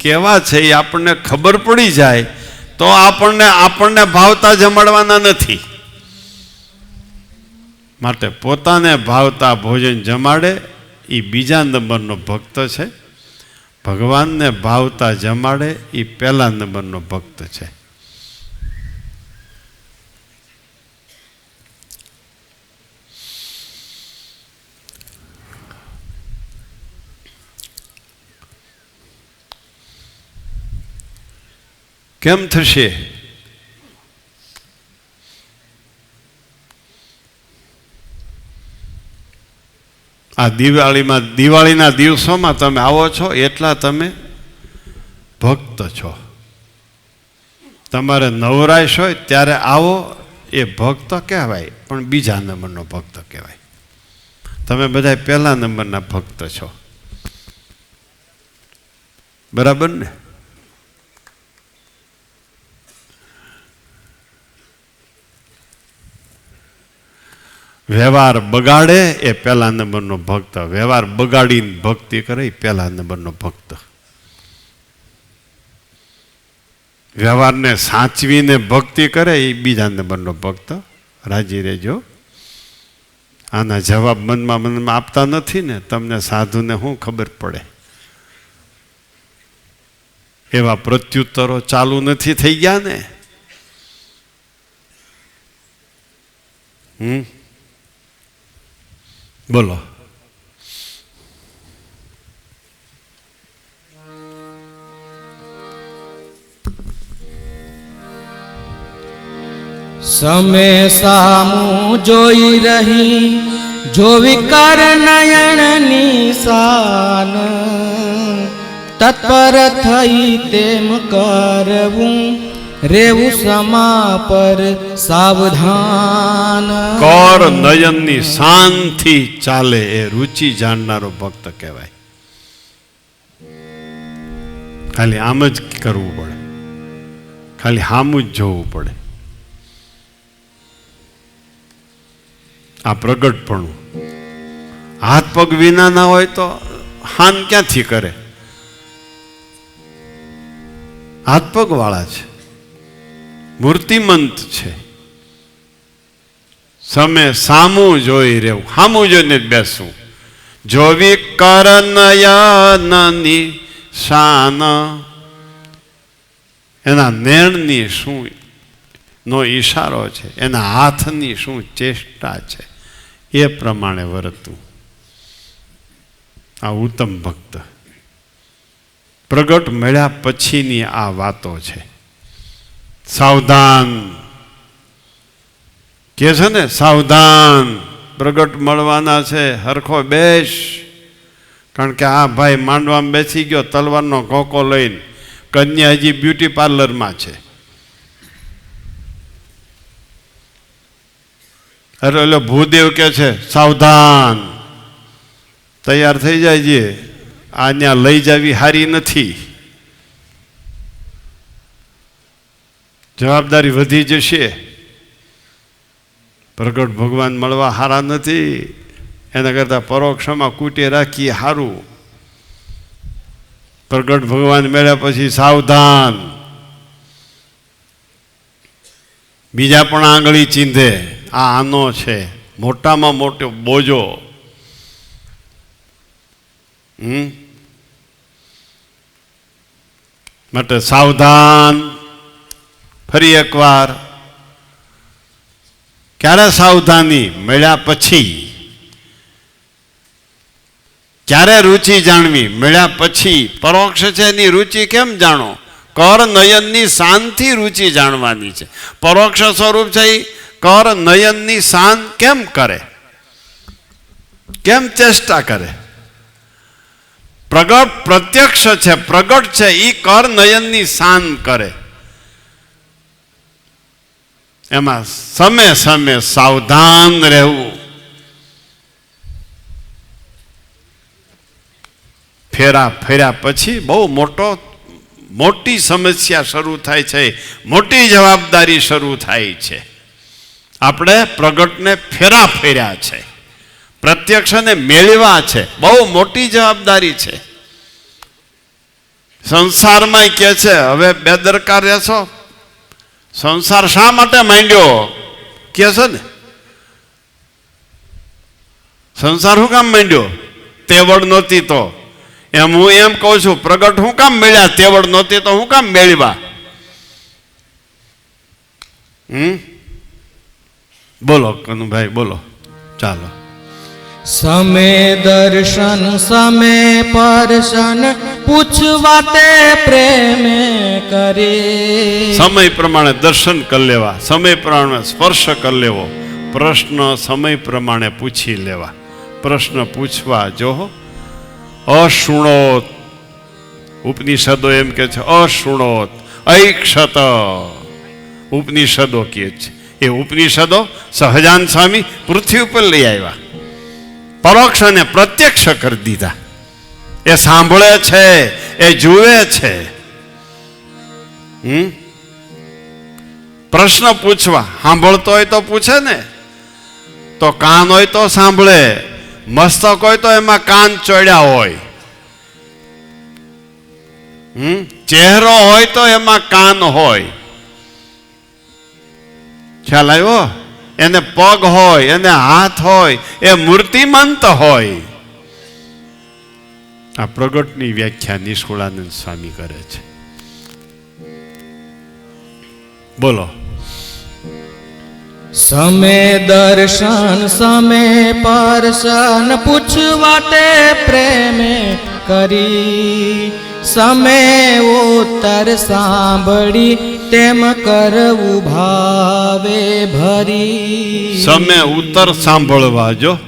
કેવા છે એ આપણને ખબર પડી જાય તો આપણને ભાવતા જમાડવાના નથી. માટે પોતાને ભાવતા ભોજન જમાડે એ બીજા નંબરનો ભક્ત છે. ભગવાનને ભાવતા જમાડે એ પહેલા નંબરનો ભક્ત છે. કેમ થશે? આ દિવાળીના દિવસોમાં તમે આવો છો એટલા તમે ભક્ત છો. તમારે નવરાશ હોય ત્યારે આવો, એ ભક્ત કહેવાય, પણ બીજા નંબરનો ભક્ત કહેવાય. તમે બધા પહેલા નંબરના ભક્ત છો. બરાબર ને? વ્યવહાર બગાડે એ પહેલા નંબરનો ભક્ત, વ્યવહાર બગાડીને ભક્તિ કરે એ પહેલા નંબરનો ભક્ત. વ્યવહારને સાચવીને ભક્તિ કરે એ બીજા નંબરનો ભક્ત. રાજી રહેજો. આના જવાબ મનમાં આપતા નથી ને, તમને સાધુને શું ખબર પડે? એવા પ્રત્યુત્તરો ચાલુ નથી થઈ ગયા ને. બોલો. સમે સામું જોઈ રહી જોવી કર નયન નિશાન, તત્પર થઈ તેમ કરવું રેવું સમા પર સાવધાન. કર નયનની શાનથી ચાલે એ રુચિ જાણનારો ભક્ત કહેવાય. ખાલી આમ જ કરવું પડે, ખાલી હામું જ જોવું પડે. આ પ્રગટપણું હાથ પગ વિના ના હોય તો હાન ક્યાંથી કરે? હાથ પગ વાળા છે, મૂર્તિમંત છે. સામે સામું જોઈ રહેવું, સામું જોઈને જ બેસવું. જોવી કરનયનની શાન, એના નેણની શું નો ઈશારો છે, એના હાથની શું ચેષ્ટા છે, એ પ્રમાણે વર્તવું. આ ઉત્તમ ભક્ત. પ્રગટ મળ્યા પછીની આ વાતો છે. સાવધાન કે છે ને, સાવધાન, પ્રગટ મળવાના છે, હરખો બેસ. કારણ કે આ ભાઈ માંડવામાં બેસી ગયો તલવારનો ઘોકો લઈને, કન્યા હજી બ્યુટી પાર્લરમાં છે. અરે એટલે ભૂદેવ કે છે સાવધાન, તૈયાર થઈ જાય છે, આ ત્યાં લઈ જવી હારી નથી, જવાબદારી વધી જશે. પ્રગટ ભગવાન મળવા હારા નથી, એના કરતાં પરોક્ષમાં કૂટી રાખીએ સારું. પ્રગટ ભગવાન મળ્યા પછી સાવધાન. બીજા પણ આંગળી ચીંધે, આ આનો છે, મોટામાં મોટો બોજો. માટે સાવધાન. ફરી એકવાર, ક્યારે સાવધાની? મળ્યા પછી. ક્યારે રુચિ જાણવી? મળ્યા પછી. પરોક્ષ છે એની રુચિ કેમ જાણો? કર નયનની શાનથી રુચિ જાણવાની છે. પરોક્ષ સ્વરૂપ છે એ કર નયનની શાન કેમ કરે? કેમ ચેષ્ટા કરે? પ્રગટ પ્રત્યક્ષ છે, પ્રગટ છે, એ કર નયનની શાન કરે. એમાં સમે સમે સાવધાન રહેવું. ફેર્યા પછી બહુ મોટી સમસ્યા શરૂ થાય છે, મોટી જવાબદારી શરૂ થાય છે. આપણે પ્રગટને ફેર્યા છે, પ્રત્યક્ષને મેળવ્યા છે, બહુ મોટી જવાબદારી છે. સંસારમાં કે છે હવે બેદરકાર રહેશો. સંસાર શા માટે માંડ્યો કે છે ને? સંસાર શું કામ માંડ્યો? તેવડ નહોતી તો. એમ હું એમ કહું છું, પ્રગટ હું કામ મળ્યા? તેવડ નહોતી તો હું કામ મેળવ્યા? બોલો કનુભાઈ, બોલો. ચાલો. સમે દર્શન સમે પરશન, પૂછવા તે પ્રેમે કરે. સમય પ્રમાણે દર્શન કરી લેવા, સમય પ્રમાણે સ્પર્શ કરી લેવો, પ્રશ્ન સમય પ્રમાણે પૂછી લેવા. પ્રશ્ન પૂછવા. જો અશુણોત, ઉપનિષદો એમ કે છે, અશુણોત ઐક્ષત ઉપનિષદો કહે છે. એ ઉપનિષદો સહજાન સ્વામી પૃથ્વી ઉપર લઈ આવ્યા, પરોક્ષ અને પ્રત્યક્ષ કરી દીધા. એ સાંભળે છે, એ જુએ છે. પ્રશ્ન પૂછવા. સાંભળતો હોય તો પૂછે ને, તો કાન હોય તો સાંભળે, મસ્તક હોય તો એમાં કાન ચોડ્યા હોય, ચહેરો હોય તો એમાં કાન હોય. ખ્યાલ આવ્યો? એને પગ હોય, એને હાથ હોય, એ મૂર્તિમંત હોય. આ પ્રગટની વ્યાખ્યા નિષ્કુળાનંદ સ્વામી કરે છે. બોલો. સમે દર્શન સમે પરશન, પૂછવા તે પ્રેમે કરી. સમે ઉત્તર સાંભળી, તેમ કરવું ભાવે ભરી. સમે ઉત્તર સાંભળવા. જો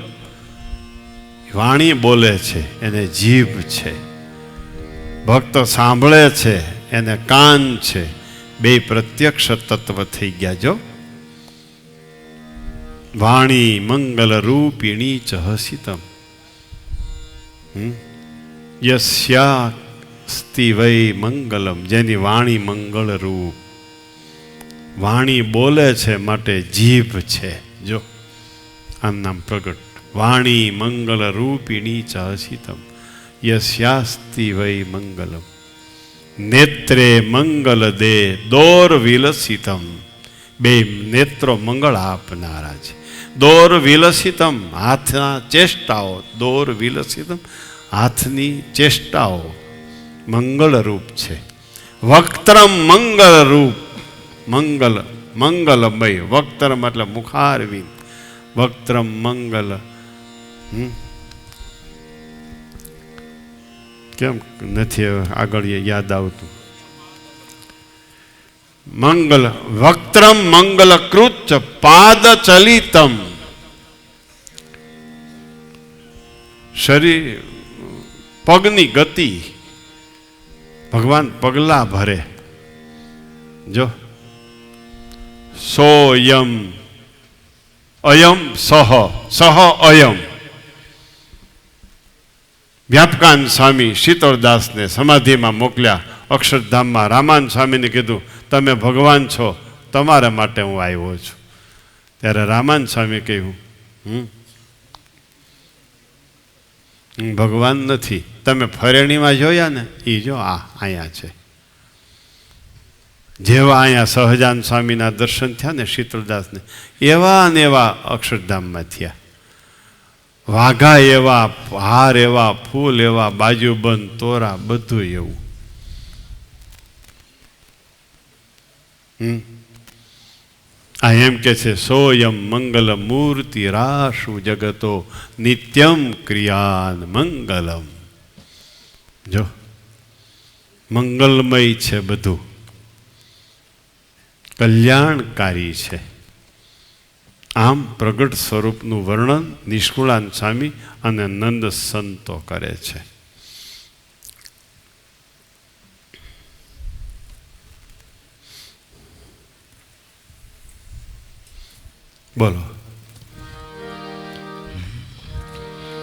વાણી બોલે છે એને જીભ છે, ભક્ત સાંભળે છે એને કાન છે, બે પ્રત્યક્ષ તત્વ થઈ ગયા. જો વાણી મંગલ રૂપિણી ચ હસિતમ યસ્યાસ્તિ વૈ મંગલમ, જેની વાણી મંગળ રૂપ. વાણી બોલે છે માટે જીભ છે. જો આમ નામ પ્રગટ. વાણી મંગલ રૂપિણી ચ હસિતમ યસ્યાસ્તિ વૈ મંગલમ. નેત્રે મંગલ દે દોર વિલસિતમ, બે નેત્રો મંગળ આપનારા છે. દોર વિલસિતમ, હાથના ચેષ્ટાઓ. દોર વિલસિતમ, હાથની ચેષ્ટાઓ મંગળ રૂપ છે. વક્ત્રમ મંગળ રૂપ, મંગલ મંગલમય. વક્ત્રમ એટલે મુખારવિંદ, વક્ત્રમ મંગલ. કેમ નથી આગળ યાદ આવતું? મંગલ વક્ત્રમ મંગલ કૃત પાદ ચલિતમ, શરીર પગની ગતિ. ભગવાન પગલા ભરે. જો સોયમ અયમ સહ સહ અયમ. વ્યાપકાન સ્વામી શીતળદાસને સમાધિમાં મોકલ્યા અક્ષરધામમાં. રામાન સ્વામીને કીધું તમે ભગવાન છો, તમારા માટે હું આવ્યો છું. ત્યારે રામાન સ્વામી કહ્યું ભગવાન નથી, તમે ફરેણીમાં જોયા ને એ જો અહીંયા છે. જેવા અહીંયા સહજાન સ્વામીના દર્શન થયા ને શીતળદાસને, એવા ને એવા અક્ષરધામમાં થયા. વાઘા એવા, હાર એવા, ફૂલ એવા, બાજુબંધ, તોરા, બધું એવું. આ એમ કે છે સોયમ મંગલ મૂર્તિ રાશુ જગતો નિત્યમ ક્રિયાન મંગલમ. જો મંગલમય છે, બધું કલ્યાણકારી છે. આમ પ્રગટ સ્વરૂપનું વર્ણન નિષ્કુળાન સ્વામી અને નંદ સંતો કરે છે. બોલો.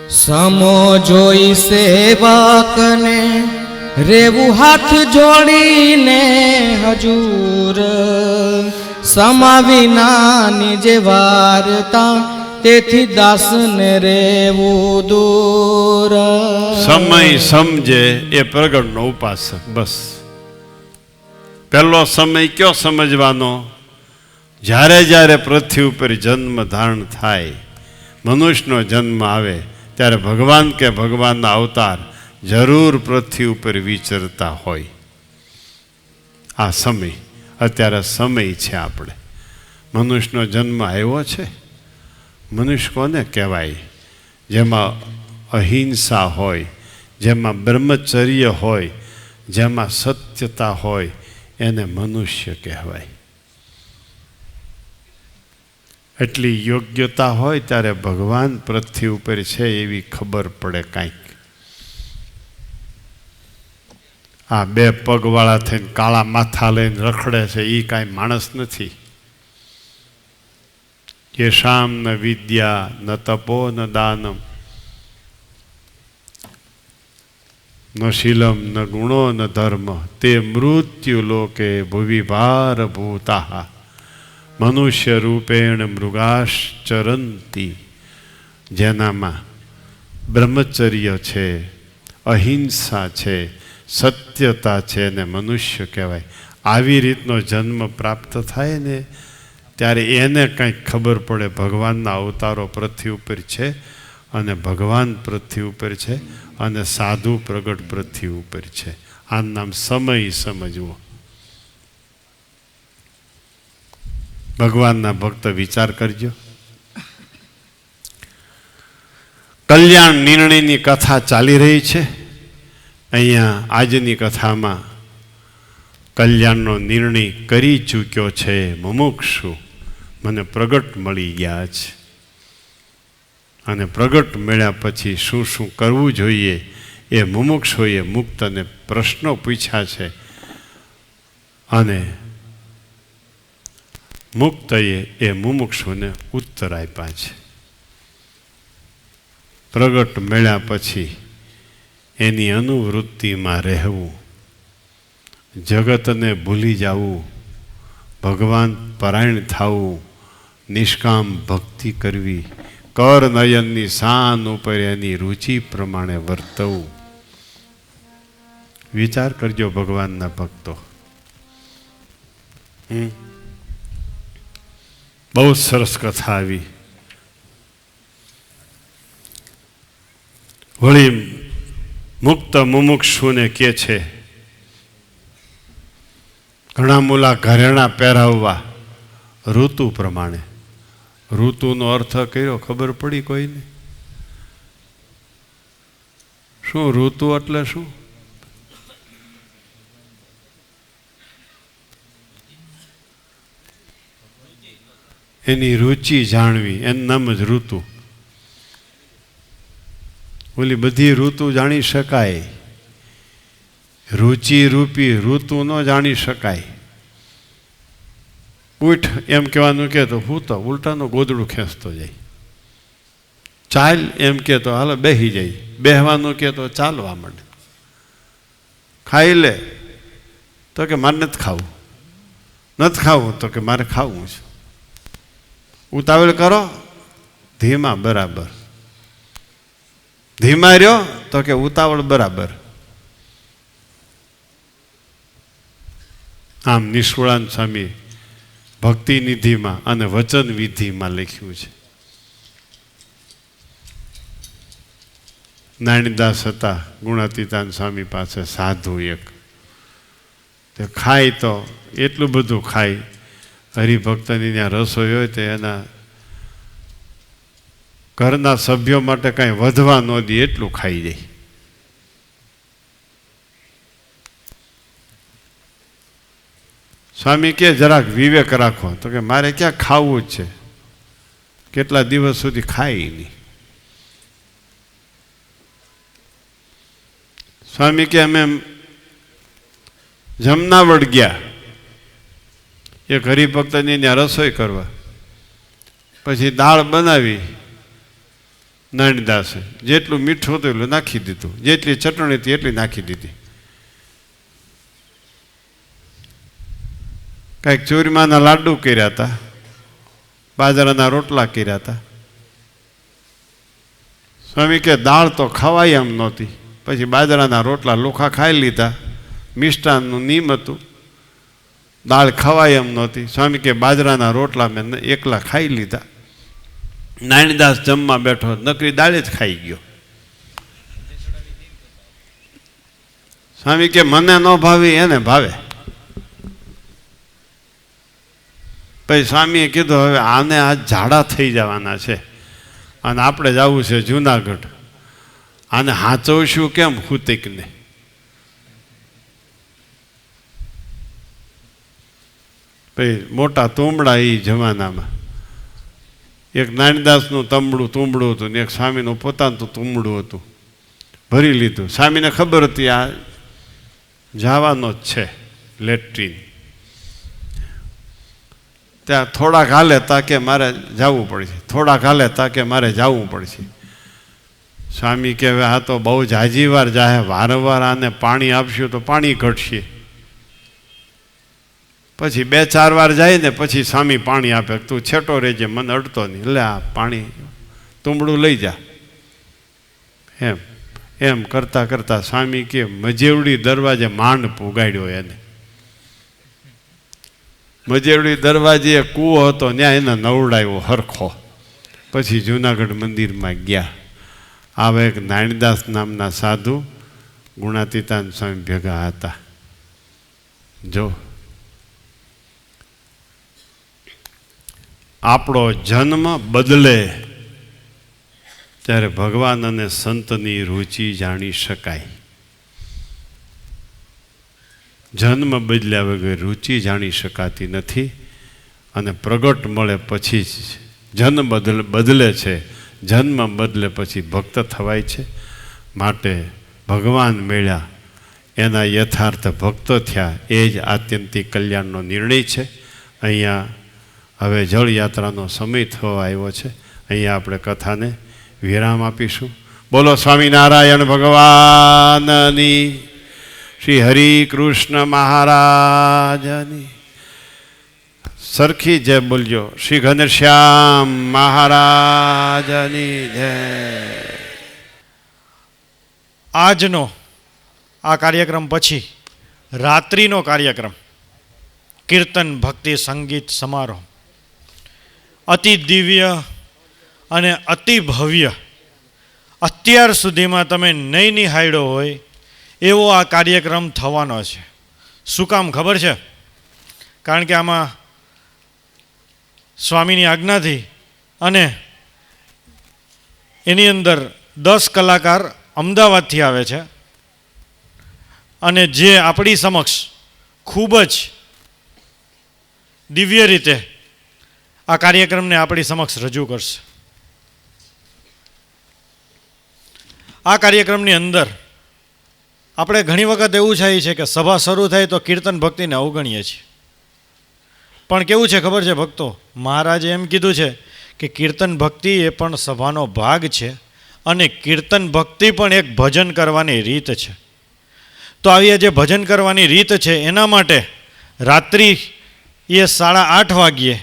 સમો જોઈ સેવકને રેવું હાથ જોડીને હજૂર, સમા વિનાની જે વાર્તા તેથી દાસને રેવું દૂર. સમય સમજે એ પ્રગટનો ઉપાસક. બસ પહેલો સમય કયો સમજવાનો? જ્યારે જ્યારે પૃથ્વી ઉપર જન્મ ધારણ થાય, મનુષ્યનો જન્મ આવે, ત્યારે ભગવાન કે ભગવાનના અવતાર જરૂર પૃથ્વી ઉપર વિચરતા હોય. આ સમય અત્યારે સમય છે. આપણે મનુષ્યનો જન્મ આવ્યો છે. મનુષ્ય કોને કહેવાય? જેમાં અહિંસા હોય, જેમાં બ્રહ્મચર્ય હોય, જેમાં સત્યતા હોય, એને મનુષ્ય કહેવાય. એટલી યોગ્યતા હોય ત્યારે ભગવાન પૃથ્વી ઉપર છે એવી ખબર પડે કાંઈક. આ બે પગવાળા થઈને કાળા માથા લઈને રખડે છે એ કાંઈ માણસ નથી. યેશામ ન વિદ્યા ન તપો ન દાનમ ન શીલમ ન ગુણો ન ધર્મ તે મૃત્યુ લોકે ભુવિ ભારભૂતા મનુષ્ય રૂપેણ મૃગાશ્ચરંતી. જેનામાં બ્રહ્મચર્ય છે, અહિંસા છે, સત્યતા છે, એને મનુષ્ય કહેવાય. આવી રીતનો જન્મ પ્રાપ્ત થાય ને ત્યારે એને કંઈક ખબર પડે ભગવાનના અવતારો પૃથ્વી ઉપર છે અને ભગવાન પૃથ્વી ઉપર છે અને સાધુ પ્રગટ પૃથ્વી ઉપર છે. આનું નામ સમય સમજવો. ભગવાનના ભક્ત વિચાર કરજો. કલ્યાણ નિર્ણયની કથા ચાલી રહી છે. અહીંયા આજની કથામાં કલ્યાણનો નિર્ણય કરી ચૂક્યો છે મુમુક્ષુ. મને પ્રગટ મળી ગયા છે અને પ્રગટ મળ્યા પછી શું શું કરવું જોઈએ એ મુમુક્ષુએ મુક્તને પ્રશ્નો પૂછ્યા છે અને મુક્તએ એ મુમુક્ષુને ઉત્તર આપ્યા છે. પ્રગટ મળ્યા પછી એની અનુવૃત્તિમાં રહેવું, જગતને ભૂલી જવું, ભગવાન પરાયણ થવું, નિષ્કામ ભક્તિ કરવી, કર નયનની શાન ઉપર એની રુચિ પ્રમાણે વર્તવું. વિચાર કરજો ભગવાનના ભક્તો. બહુ સરસ કથા આવી. વળી મુક્ત મુમુક્ષુને કે છે ઘણા મૂલા ઘરેણા પહેરાવવા ઋતુ પ્રમાણે. ઋતુનો અર્થ કર્યો ખબર પડી કોઈને? શું ઋતુ એટલે શું? એની રુચિ જાણવી, એનું નામ જ ઋતુ. ઓલી બધી ઋતુ જાણી શકાય, રુચિ રૂપી ઋતુ ન જાણી શકાય. ઉઠ એમ કહેવાનું કે તો હું તો ઉલટાનું ગોદડું ખેંચતો જાય. ચાલ એમ કે તો હાલો બેસી જાય. બેહવાનું કે તો ચાલવા માંડે. ખાઈ લે તો કે મારે નથી ખાવું, નથી ખાવું તો કે મારે ખાવું છે. ઉતાવળ કરો, ધીમા બરાબર. ધીમા રહ્યો તો કે ઉતાવળ બરાબર. આમ નિષ્કુળાનંદ સ્વામી ભક્તિ નિધિમાં અને વચન વિધિમાં લખ્યું છે. નારાયણદાસ હતા ગુણાતીતાન સ્વામી પાસે સાધુ એક. તે ખાય તો એટલું બધું ખાય, હરિભક્તની ત્યાં રસોઈ હોય તો એના ઘરના સભ્યો માટે કાંઈ વધવા ન દે એટલું ખાઈ જાય. સ્વામી કે જરાક વિવેક રાખો તો કે મારે ક્યાં ખાવું જ છે, કેટલા દિવસ સુધી ખાય નહીં. સ્વામી કે અમે જમનાવડ ગયા એક હરિભક્તની ત્યાં રસોઈ કરવા. પછી દાળ બનાવી, નારાયણદાસે જેટલું મીઠું હતું એટલું નાખી દીધું, જેટલી ચટણી હતી એટલી નાખી દીધી. કાંઈક ચૂરમાના લાડુ કર્યા હતા, બાજરાના રોટલા કર્યા હતા. સ્વામી કે દાળ તો ખવાય એમ નહોતી. પછી બાજરાના રોટલા લોખા ખાઈ લીધા, મિષ્ટાનનું નિયમ હતું, દાળ ખવાય એમ નહોતી. સ્વામી કે બાજરાના રોટલા મેં એકલા ખાઈ લીધા. નારાયણદાસ જમવા બેઠો, નકરી દાળ જ ખાઈ ગયો. સ્વામી કે મને ન ભાવી એને ભાવે. પછી સ્વામીએ કીધું હવે આને આ ઝાડા થઈ જવાના છે અને આપણે જવું છે જુનાગઢ, આને હાચવશું કેમ હુતિકને? પછી મોટા તુંબડા એ જમાનામાં એક નારાયણદાસનું તુંબડું હતું ને એક સ્વામીનું પોતાનું તુંબડું હતું. ભરી લીધું. સ્વામીને ખબર હતી આ જવાનો જ છે લેટ્રિન. ત્યાં થોડાક હાલે તાકે મારે જવું પડશે, થોડાક હાલે તાકે મારે જવું પડશે. સ્વામી કે હવે આ તો બહુ જાજી વાર જાય, વારંવાર આને પાણી આપશું તો પાણી ઘટશે. પછી 2-4 વાર જાય ને પછી સ્વામી પાણી આપે. તું છેટો રહેજે, મને અડતો નહીં, એટલે આ પાણી તુંબડું લઈ જા. એમ કરતાં કરતાં સ્વામી કે મજેવડી દરવાજે માંડ પુગાડ્યો એને. મજેવડી દરવાજે કૂવો હતો, ત્યાં એને નવડાવ્યો હરખો. પછી જૂનાગઢ મંદિરમાં ગયા. આવા એક નારાયણદાસ નામના સાધુ ગુણાતીતાન સ્વામી ભેગા હતા. જો આપણો જન્મ બદલે ત્યારે ભગવાન અને સંતની રુચિ જાણી શકાય. જન્મ બદલ્યા વગર રુચિ જાણી શકાતી નથી. અને પ્રગટ મળે પછી જ જન્મ બદલે છે, જન્મ બદલે પછી ભક્ત થવાય છે. માટે ભગવાન મળ્યા, એના યથાર્થ ભક્તો થયા, એ જ આત્યંતિક કલ્યાણનો નિર્ણય છે. અહીંયા હવે જળયાત્રાનો સમય થવા આવ્યો છે. અહીંયા આપણે કથાને વિરામ આપીશું. બોલો સ્વામિનારાયણ ભગવાનની, શ્રી હરિ કૃષ્ણ મહારાજની. સરખી જય બોલજો. શ્રી ઘનશ્યામ મહારાજની જય. આજનો આ કાર્યક્રમ પછી રાત્રિનો કાર્યક્રમ કીર્તન ભક્તિ સંગીત સમારોહ અતિ દિવ્ય અને અતિ ભવ્ય, અત્યાર સુધીમાં તમે નહીં નિહાળ્યો હોય એવો આ કાર્યક્રમ થવાનો છે. શું કામ ખબર છે? કારણ કે આમાં સ્વામીની આજ્ઞાથી અને એની અંદર 10 કલાકાર અમદાવાદથી આવે છે અને જે આપણી સમક્ષ ખૂબ જ દિવ્ય રીતે આ કાર્યક્રમને આપણી સમક્ષ રજૂ કરશે. આ કાર્યક્રમની અંદર આપણે ઘણી વખત એવું થાય છે કે સભા શરૂ થાય તો કીર્તન ભક્તિને અવગણીએ છીએ. પણ કેવું છે ખબર છે ભક્તો, મહારાજે એમ કીધું છે કે કીર્તન ભક્તિ એ પણ સભાનો ભાગ છે અને કીર્તન ભક્તિ પણ એક ભજન કરવાની રીત છે. તો આવી જે ભજન કરવાની રીત છે એના માટે રાત્રિ એ 8:30 વાગ્યે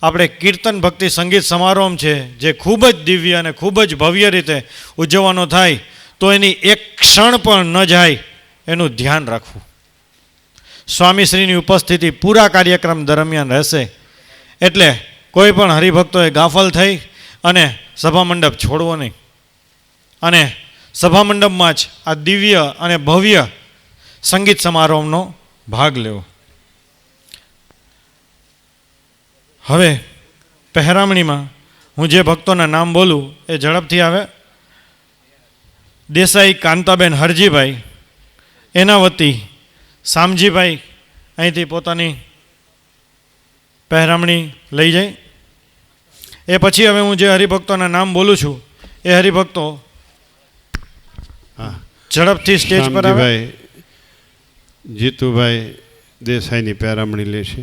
આપણે કીર્તન ભક્તિ સંગીત સમારોહ છે જે ખૂબ જ દિવ્ય અને ખૂબ જ ભવ્ય રીતે ઉજવવાનો થાય, તો એની એક ક્ષણ પણ ન જાય એનું ધ્યાન રાખવું. સ્વામીશ્રીની ઉપસ્થિતિ પૂરા કાર્યક્રમ દરમિયાન રહેશે, એટલે કોઈ પણ હરિભક્તોએ ગાફલ થઈ અને સભા મંડપ છોડવો નહીં અને સભા મંડપમાં જ આ દિવ્ય અને ભવ્ય સંગીત સમારોહનો ભાગ લેવો. હવે પહેરામણીમાં હું જે ભક્તોના નામ બોલું એ ઝડપથી આવે. દેસાઈ કાંતાબેન હરજીભાઈ, એના વતી શામજીભાઈ અહીંથી પોતાની પહેરામણી લઈ જાય. એ પછી હવે હું જે હરિભક્તોના નામ બોલું છું એ હરિભક્તો ઝડપથી સ્ટેજ પર આવે. જીતુભાઈ દેસાઈની પહેરામણી લેશે.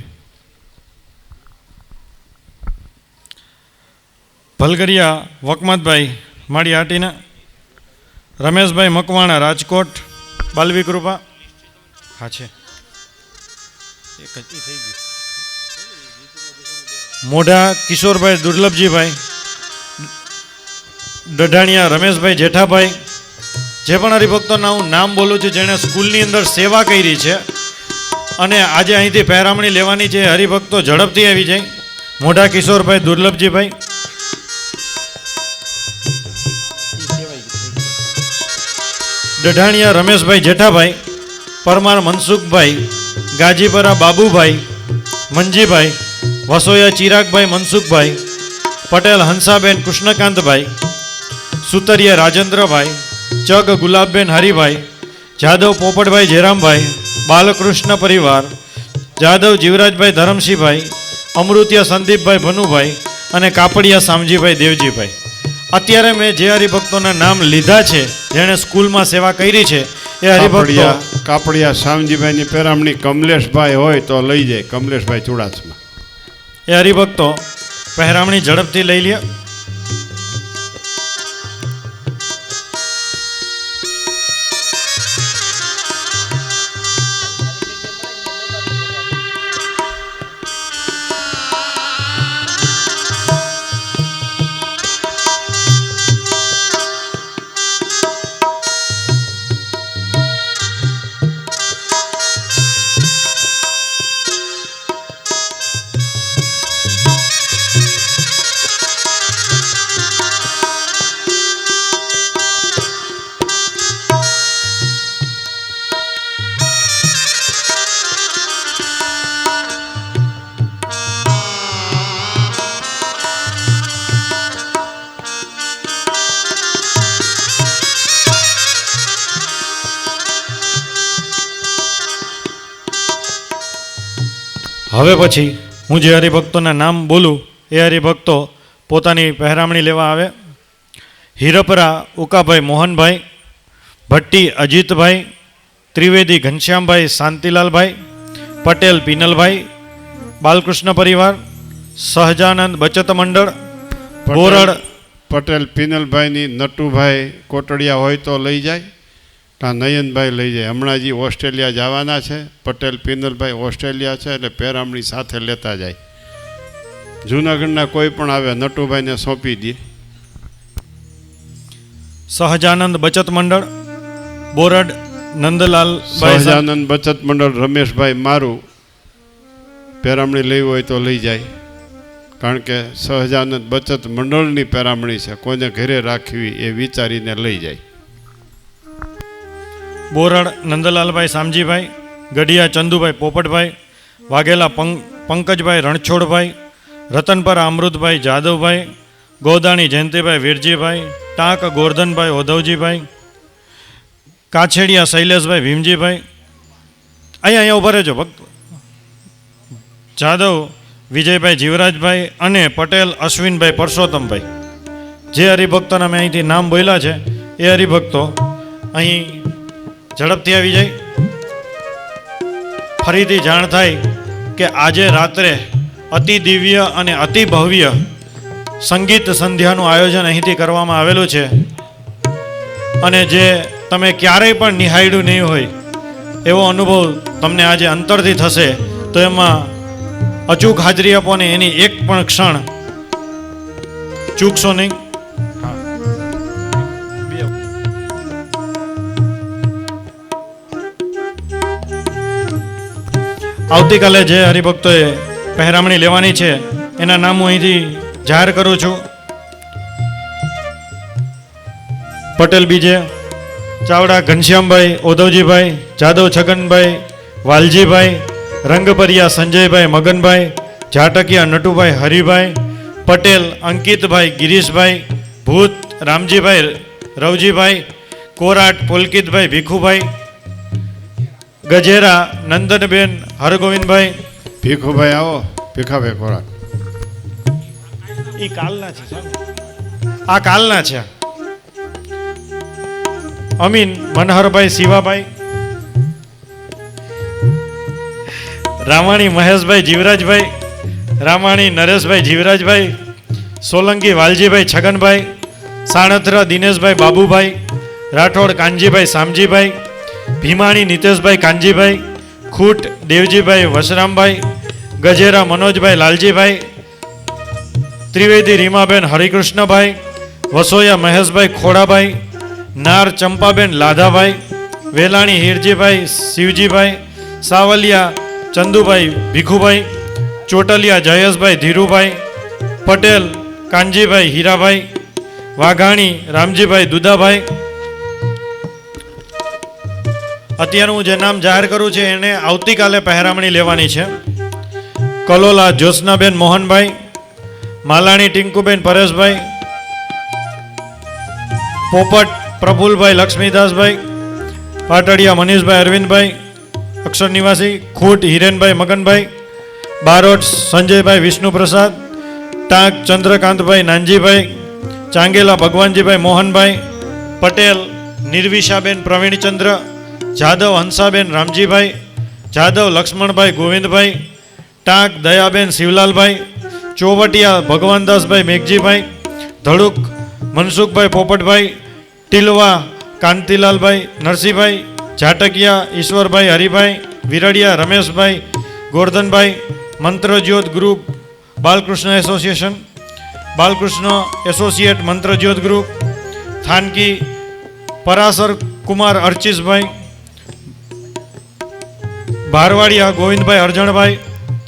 ભલગરિયા વકમતભાઈ માળી હાટીના, રમેશભાઈ મકવાણા રાજકોટ બાલવી કૃપા. હા છે, એક જ થઈ ગયું. મોઢા કિશોરભાઈ દુર્લભજીભાઈ, ડઢાણિયા રમેશભાઈ જેઠાભાઈ. જે પણ હરિભક્તોના હું નામ બોલું છું જેણે સ્કૂલની અંદર સેવા કરી છે અને આજે અહીંથી પહેરામણી લેવાની છે, હરિભક્તો ઝડપથી આવી જાય. મોઢા કિશોરભાઈ દુર્લભજીભાઈ, ડઢાણિયા રમેશભાઈ જેઠાભાઈ, પરમાર મનસુખભાઈ, ગાજીપરા બાબુભાઈ, મંજીભાઈ, વસોયા ચિરાગભાઈ મનસુખભાઈ, પટેલ હંસાબેન કૃષ્ણકાંતભાઈ, સુતરિયા રાજેન્દ્રભાઈ, ચગ ગુલાબબેન હરિભાઈ, જાદવ પોપટભાઈ જયરામભાઈ, બાલકૃષ્ણ પરિવાર, જાદવ જીવરાજભાઈ ધરમસિંહભાઈ, અમૃતિયા સંદીપભાઈ ભનુભાઈ અને કાપડિયા શામજીભાઈ દેવજીભાઈ. અત્યારે મેં જે હરિભક્તોના નામ લીધા છે જેણે સ્કૂલમાં સેવા કરી છે એ હરિભક્તો કાપડિયા શામજીભાઈની પહેરામણી કમલેશભાઈ હોય તો લઈ જાય. કમલેશભાઈ ચુડાસમા. એ હરિભક્તો પહેરામણી ઝડપથી લઈ લે. હવે પછી હું જે હરિભક્તોના નામ બોલું એ હરિભક્તો પોતાની પહેરામણી લેવા આવે. હિરપરા ઉકાભાઈ મોહનભાઈ, ભટ્ટી અજીતભાઈ, ત્રિવેદી ઘનશ્યામભાઈ શાંતિલાલભાઈ, પટેલ પીનલભાઈ, બાલકૃષ્ણ પરિવાર, સહજાનંદ બચત મંડળ પટેલ- બોરડ પટેલ પિનલભાઈની નટુભાઈ કોટડિયા હોય તો લઈ જાય, કાં નયનભાઈ લઈ જાય. હમણાં જે ઓસ્ટ્રેલિયા જવાના છે, પટેલ પિનલભાઈ ઓસ્ટ્રેલિયા છે, એટલે પેરામણી સાથે લેતા જાય. જૂનાગઢના કોઈ પણ આવે નટુભાઈને સોંપી દે. સહજાનંદ બચત મંડળ બોરડ નંદલાલ સહજાનંદ બચત મંડળ રમેશભાઈ મારું પેરામણી લેવી હોય તો લઈ જાય, કારણ કે સહજાનંદ બચત મંડળની પેરામણી છે, કોઈને ઘરે રાખવી એ વિચારીને લઈ જાય. બોરડ નંદલાલભાઈ શામજીભાઈ, ગઢિયા ચંદુભાઈ પોપટભાઈ, વાઘેલા પંકજભાઈ રણછોડભાઈ, રતનપરા અમૃતભાઈ જાદવભાઈ, ગોદાણી જયંતિભાઈ વીરજીભાઈ, ટાંક ગોરધનભાઈ ઓધવજીભાઈ, કાછેડિયા શૈલેષભાઈ ભીમજીભાઈ. અહીંયા ઉભા રહેજો ભક્ત. જાદવ વિજયભાઈ જીવરાજભાઈ અને પટેલ અશ્વિનભાઈ પરસોત્તમભાઈ. જે હરિભક્તોના મેં અહીંથી નામ બોલ્યા છે એ હરિભક્તો અહીં ઝડપથી આવી જાય. ફરીથી જાણ થાય કે આજે રાત્રે અતિ દિવ્ય અને અતિ ભવ્ય સંગીત સંધ્યાનું આયોજન અહીંથી કરવામાં આવેલું છે, અને જે તમે ક્યારેય પણ નિહાળ્યું નહીં હોય એવો અનુભવ તમને આજે અંતરથી થશે. તો એમાં અચૂક હાજરી આપો ને એની એક પણ ક્ષણ ચૂકશો નહીં. આવતીકાલે જે હરિભક્તોએ પહેરામણી લેવાની છે એના નામ હું અહીંથી જાહેર કરું છું. પટેલ બીજે ચાવડા ઘનશ્યામભાઈ ઓધવજીભાઈ, જાદવ છગનભાઈ વાલજીભાઈ, રંગપરિયા સંજયભાઈ મગનભાઈ, ઝાટકિયા નટુભાઈ હરિભાઈ, પટેલ અંકિતભાઈ ગિરીશભાઈ, ભૂત રામજીભાઈ રવજીભાઈ, કોરાટ પુલકિતભાઈ ભીખુભાઈ, ગજેરા નંદનબેન હરગોવિંદભાઈ. ભીખુભાઈ આવો, ભીખાભાઈ ખોરાક. એ કાલના છે, આ કાલના છે. અમીન મનહરભાઈ શિવાભાઈ, રામાણી મહેશભાઈ જીવરાજભાઈ, રામાણી નરેશભાઈ જીવરાજભાઈ, સોલંકી વાલજીભાઈ છગનભાઈ, સાણથરા દિનેશભાઈ બાબુભાઈ, રાઠોડ કાનજીભાઈ શામજીભાઈ, ભીમાણી નિતેશભાઈ કાનજીભાઈ, ખૂટ દેવજીભાઈ વશરામભાઈ, ગજેરા મનોજભાઈ લાલજીભાઈ, ત્રિવેદી રીમાબેન હરિકૃષ્ણભાઈ, વસોયા મહેશભાઈ ખોડાભાઈ, નાર ચંપાબેન લાધાભાઈ, વેલાણી હીરજીભાઈ શિવજીભાઈ, સાવલિયા ચંદુભાઈ ભીખુભાઈ, ચોટલિયા જયેશભાઈ ધીરુભાઈ, પટેલ કાનજીભાઈ હીરાભાઈ, વાઘાણી રામજીભાઈ દુદાભાઈ. અત્યારે હું જે નામ જાહેર કરું છું એને આવતીકાલે પહેરામણી લેવાની છે. કલોલા જ્યોત્સનાબેન મોહનભાઈ, માલાણી ટિંકુબેન પરેશભાઈ, પોપટ પ્રફુલભાઈ લક્ષ્મીદાસભાઈ, પાટડિયા મનીષભાઈ અરવિંદભાઈ, અક્ષર નિવાસી, Khut Hirenbhai Maganbhai, Barot Sanjaybhai Vishnuprasad, Tank Chandrakantbhai Nanjibhai, Changela Bhagwanjibhai Mohanbhai, Patel Nirvishaben Pravinchandra, Jadav Hansaben Ramjibhai, Jadav Laxmanbhai Govindbhai, Tank Dayaben Shivlalbhai, Chovatiya Bhagwandasbhai Meghjibhai, Dhaduk Mansukhbhai Popatbhai, Tilva Kantilalbhai Narsinhbhai, Jhatakiya Ishwarbhai Haribhai, Viradiya Rameshbhai Gordhanbhai, Mantrajyot group Balkrishna association, Balkrishna associate Mantrajyot group, Thanki Parasar Kumar Archisbhai, Bharvadiya Govindbhai Arjanbhai,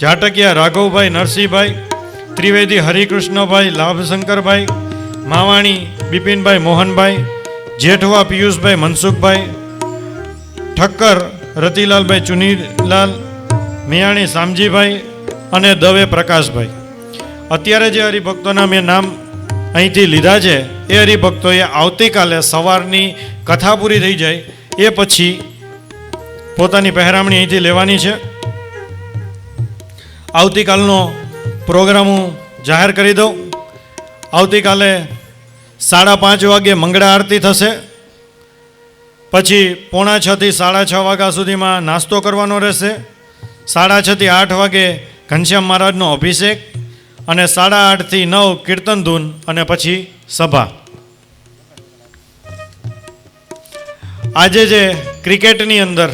Jhatakiya Raghavbhai Narsinhbhai, Trivedi Harikrishnabhai Labhshankarbhai, Mavani Bipinbhai Mohanbhai, Jethva Piyushbhai Mansukhbhai, Thakkar Ratilalbhai Chunilal, Miyani Shamjibhai અને દવે પ્રકાશભાઈ. અત્યારે જે હરિભક્તોના મેં નામ અહીંથી લીધા છે એ હરિભક્તોએ આવતીકાલે સવારની કથા પૂરી થઈ જાય એ પછી પોતાની પહેરામણી અહીંથી લેવાની છે. આવતીકાલનો પ્રોગ્રામ હું જાહેર કરી દઉં. આવતીકાલે 5:30 વાગે મંગળા આરતી થશે. પછી 5:45 થી 6:30 વાગ્યા સુધીમાં નાસ્તો કરવાનો રહેશે. 6:30 થી 8 વાગે ઘનશ્યામ મહારાજનો અભિષેક અને 8:30 થી 9 કીર્તન ધૂન અને પછી સભા. આજે જે ક્રિકેટની અંદર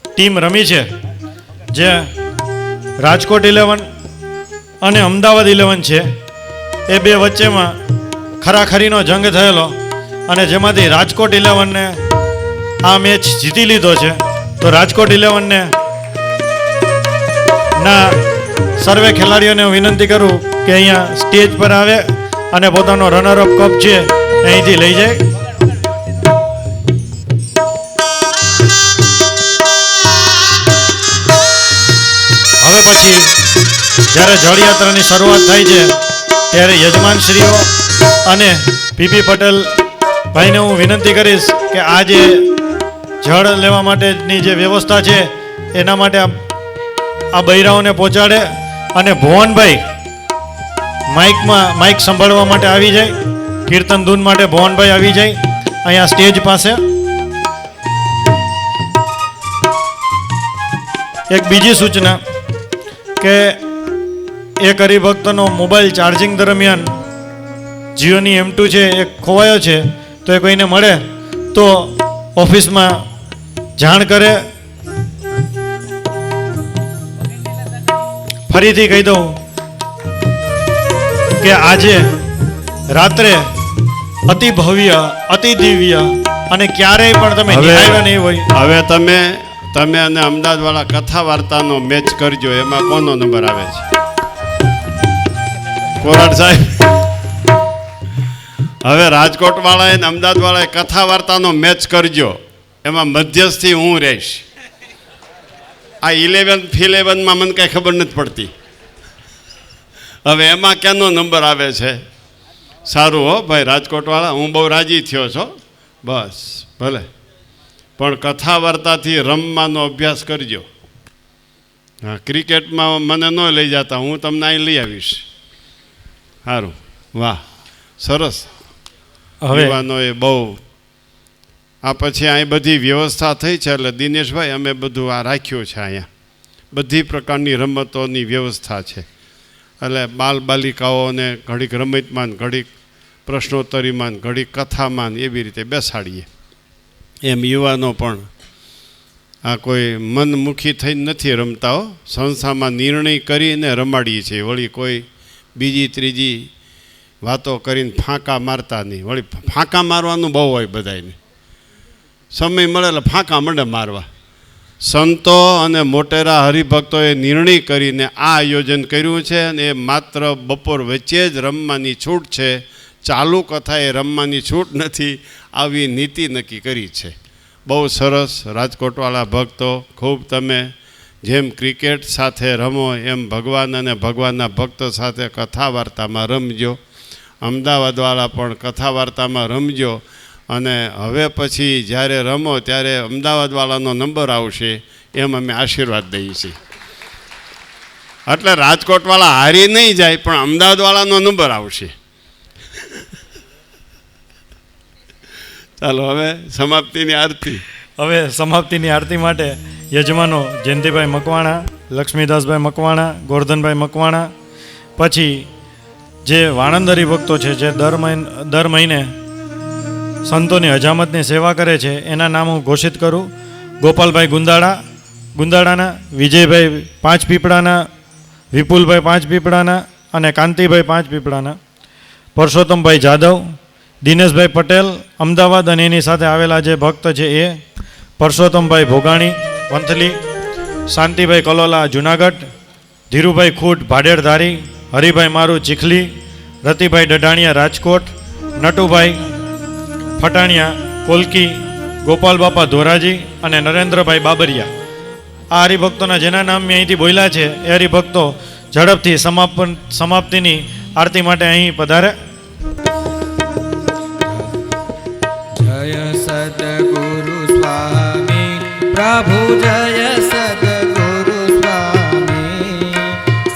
ટીમ રમી છે, જે રાજકોટ 11 અને અમદાવાદ 11 છે, એ બે વચ્ચેમાં ખરાખરીનો જંગ થયેલો અને જેમાંથી રાજકોટ 11ને આ મેચ જીતી લીધો છે. તો રાજકોટ 11ને ના સર્વે ખેલાડીઓને હું વિનંતી કરું કે અહીંયા સ્ટેજ પર આવે અને પોતાનો રનરઅપ કપ છે અહીંથી લઈ જાય. હવે પછી જ્યારે જળયાત્રાની શરૂઆત થાય છે ત્યારે યજમાનશ્રીઓ અને પીપી પટેલ ભાઈને હું વિનંતી કરીશ કે આ જે જળ લેવા માટેની જે વ્યવસ્થા છે એના માટે આ બૈરાઓને પહોંચાડે અને ભુવનભાઈ માઇક સંભાળવા માટે આવી જાય. કીર્તન ધૂન માટે ભુવનભાઈ આવી જાય અહીંયા સ્ટેજ પાસે. એક બીજી સૂચના કે એક હરિભક્તનો મોબાઈલ ચાર્જિંગ દરમિયાન જીઓની M2 છે એ ખોવાયો છે, તો એ કોઈને મળે તો ઓફિસમાં જાણ કરે. ફરીથી કહી દઉં કે આજે રાત્રે અતિ ભવ્ય, અતિ દિવ્ય અને ક્યારેય પણ તમે નિહાળ્યો નહીં હોય. હવે તમે અને અમદાવાદવાળા કથા વાર્તાનો મેચ કરજો. એમાં કોનો નંબર આવે છે? કોરાડ સાહેબ. હવે રાજકોટવાળાએ અને અમદાવાદવાળાએ કથા વાર્તાનો મેચ કરજો. એમાં મધ્યસ્થી હું રહીશ. આ 11 મને કાંઈ ખબર નથી પડતી. હવે એમાં કેનો નંબર આવે છે? સારું હો ભાઈ રાજકોટવાળા, હું બહુ રાજી થયો છો. બસ ભલે, પણ કથા વાર્તાથી રમવાનો અભ્યાસ કરજો. હા, ક્રિકેટમાં મને ન લઈ જતા, હું તમને અહીં લઈ આવીશ. સારું, વાહ, સરસ. હવે એ બહુ આ પછી અહીં બધી વ્યવસ્થા થઈ છે એટલે દિનેશભાઈ અમે બધું આ રાખ્યું છે. અહીંયા બધી પ્રકારની રમતોની વ્યવસ્થા છે. એટલે બાલ બાલિકાઓને ઘડીક રમતમાં, ઘડીક પ્રશ્નોત્તરીમાં, ઘડીક કથામાં એવી રીતે બેસાડીએ. એમ યુવાનો પણ આ કોઈ મનમુખી થઈને નથી રમતાઓ, સંસ્થામાં નિર્ણય કરીને રમાડીએ છીએ. વળી કોઈ બીજી ત્રીજી વાતો કરીને ફાંકા મારતા નહીં. વળી ફાંકા મારવાનું બહુ હોય બધાને, સમય મળે એટલે ફાંકા મંડે મારવા. સંતો અને મોટેરા હરિભક્તોએ નિર્ણય કરીને આ આયોજન કર્યું છે અને એ માત્ર બપોર વચ્ચે જ રમવાની છૂટ છે. ચાલુ કથાએ રમવાની છૂટ નથી, આવી નીતિ નક્કી કરી છે. બહુ સરસ. રાજકોટવાળા ભક્તો, ખૂબ તમે જેમ ક્રિકેટ સાથે રમો એમ ભગવાન અને ભગવાનના ભક્તો સાથે કથા વાર્તામાં રમજો. અમદાવાદવાળા પણ કથા વાર્તામાં રમજો. અને હવે પછી જ્યારે રમો ત્યારે અમદાવાદવાળાનો નંબર આવશે એમ અમે આશીર્વાદ દઈએ છીએ. એટલે રાજકોટવાળા હારી નહીં જાય, પણ અમદાવાદવાળાનો નંબર આવશે. ચાલો હવે સમાપ્તિની આરતી. હવે સમાપ્તિની આરતી માટે યજમાનો જયંતિભાઈ મકવાણા, લક્ષ્મીદાસભાઈ મકવાણા, ગોરધનભાઈ મકવાણા, પછી જે વાણંદ હરિભક્તો છે જે દર મહિને સંતોની હજામતની સેવા કરે છે એના નામ હું ઘોષિત કરું. ગોપાલભાઈ ગુંદાળાના, વિજયભાઈ 5 પીપળાના, વિપુલભાઈ 5 પીપળાના અને કાંતિભાઈ 5 પીપળાના, પરસોત્તમભાઈ જાદવ, દિનેશભાઈ પટેલ અમદાવાદ અને એની સાથે આવેલા જે ભક્ત છે એ, પરસોત્તમભાઈ ભોગાણી વંથલી, શાંતિભાઈ કલોલા જુનાગઢ, ધીરુભાઈ ખૂટ ભાડેરધારી, હરિભાઈ મારું ચીખલી, રતિભાઈ ડડાણિયા રાજકોટ, નટુભાઈ ફટાણિયા કોલકી, ગોપાલ બાપા ધોરાજી અને નરેન્દ્રભાઈ બાબરિયા. આ હરિભક્તોના જેના નામ મેં અહીંથી બોલ્યા છે એ હરિભક્તો ઝડપથી સમાપ્તિની આરતી માટે અહીં પધારે. જય સદગુરુ સ્વામી પ્રભુ, જય સદગુરુ સ્વામી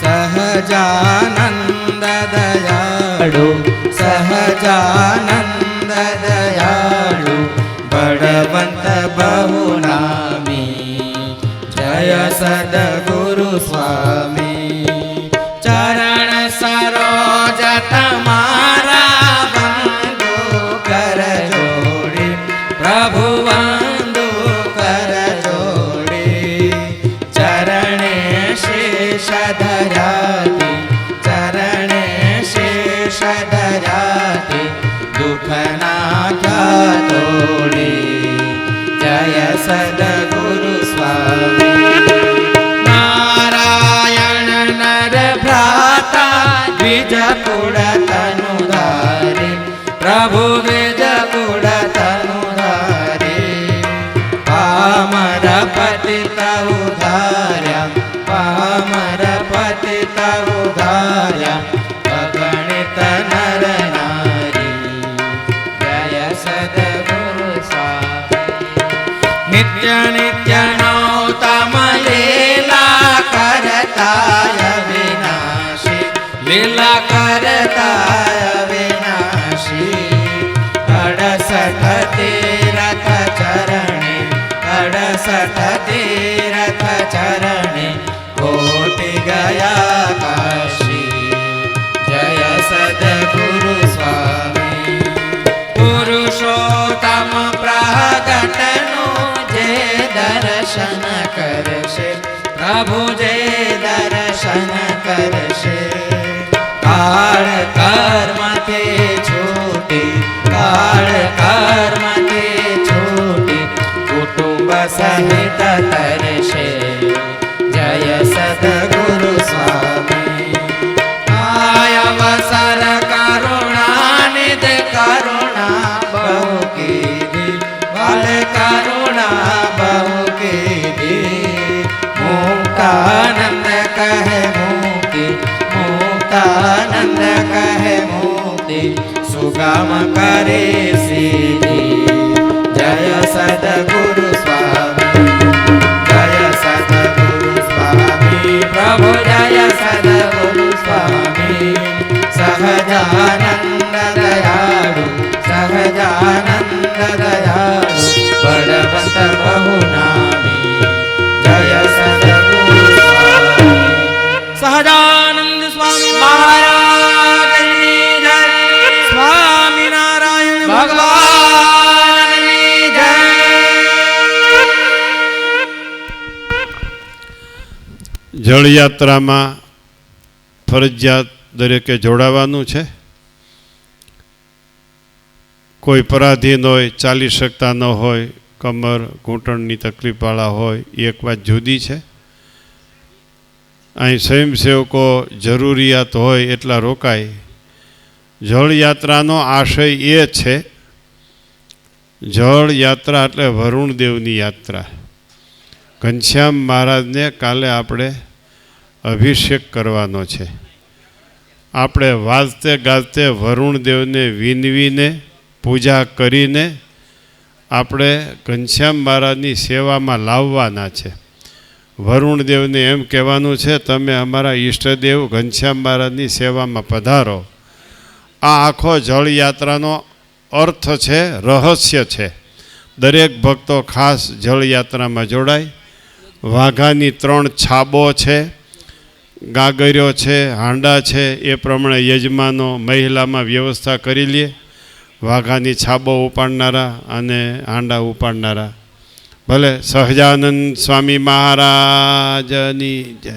સહજાનંદ દયાળુ, સહજાનંદ દયાળુ બળવંત બહુ નામી. જય સદગુરુ સ્વામી ચરણ સર પ્રભુ વંદુ કર જોડી ચરણે શેષ ધર્યાથી ચરણે શેષ ધર્યાથી દુઃખ નાખ્યા તોડી જય સદગુરુ સ્વામી નારાયણ નર ભ્રાતા દ્વિજ કુળ તનુ ધારે પ્રભુ દ્વિજ કુળ તનુ ધારે પામર પતિત ઉધાર્યા પામર પતિત ઉધાર્યા અગણિત નર નારી જય સદગુરુ સ્વામી નિત્ય નિત્ય નૌતમ લીલા કરતાય વિનાશી લીલા કરતાય વિનાશી 68 તીરથ ચરણે 68 તીરથ ચરણે કોટી ગયા કાશી જય સદગુરુ સ્વામી પુરુષોત્તમ પ્રગટનું જે દર્શન કરશે પ્રભુ જે દર્શન કરશે કાળ કર્મથી છૂટી કાળ કર્મથી છૂટી કુટુંબ સહિત તરશે જય સદગુરુ સ્વામી આયવસર કરુણાનિધ કરુણા બહુ કીધી વાલે કરુણા બહુ કીધી મુક્તાનંદ કહે મુક્તિ મુક્તાનંદ કહે મુક્તિ સુગમ કરે સીધી જય સદગુરુ સ્વામી જય સદગુરુ સ્વામી પ્રભુ જય સદગુરુ સ્વામી સહજાનંદ દયાળુ સહજાનંદ દયાળુ બળવંત બહુ નામી જય સદગુરુ સ્વામી સહજાનંદ સ્વામી મહારાજની જય સ્વામિનારાયણ ભગવાનની જય જળયાત્રામાં ફરજિયાત દરેકે જોડાવાનું છે. કોઈ પરાધીન હોય, ચાલી શકતા ન હોય, કમર ઘૂંટણની તકલીફવાળા હોય, એ એક વાત જુદી છે. અહીં સ્વયંસેવકો જરૂરિયાત હોય એટલા રોકાય. જળયાત્રાનો આશય એ છે, જળયાત્રા એટલે વરુણદેવની યાત્રા. ઘનશ્યામ મહારાજને કાલે આપણે અભિષેક કરવાનો છે. આપણે વાજતે ગાજતે વરુણદેવને વિનવીને પૂજા કરીને આપણે ઘનશ્યામ મહારાજની સેવામાં લાવવાના છે. વરુણદેવને એમ કહેવાનું છે, તમે અમારા ઈષ્ટદેવ ઘનશ્યામ મહારાજની સેવામાં પધારો. આ આખો જળયાત્રાનો અર્થ છે, રહસ્ય છે. દરેક ભક્તો ખાસ જળયાત્રામાં જોડાય. વાઘાની 3 છાબો છે, ગાગર્યો છે, હાંડા છે, એ પ્રમાણે યજમાનો મહિલામાં વ્યવસ્થા કરી લે. વાઘાની છાબો ઉપાડનારા અને હાંડા ઉપાડનારા. ભલે સહજાનંદ સ્વામી મહારાજની જય.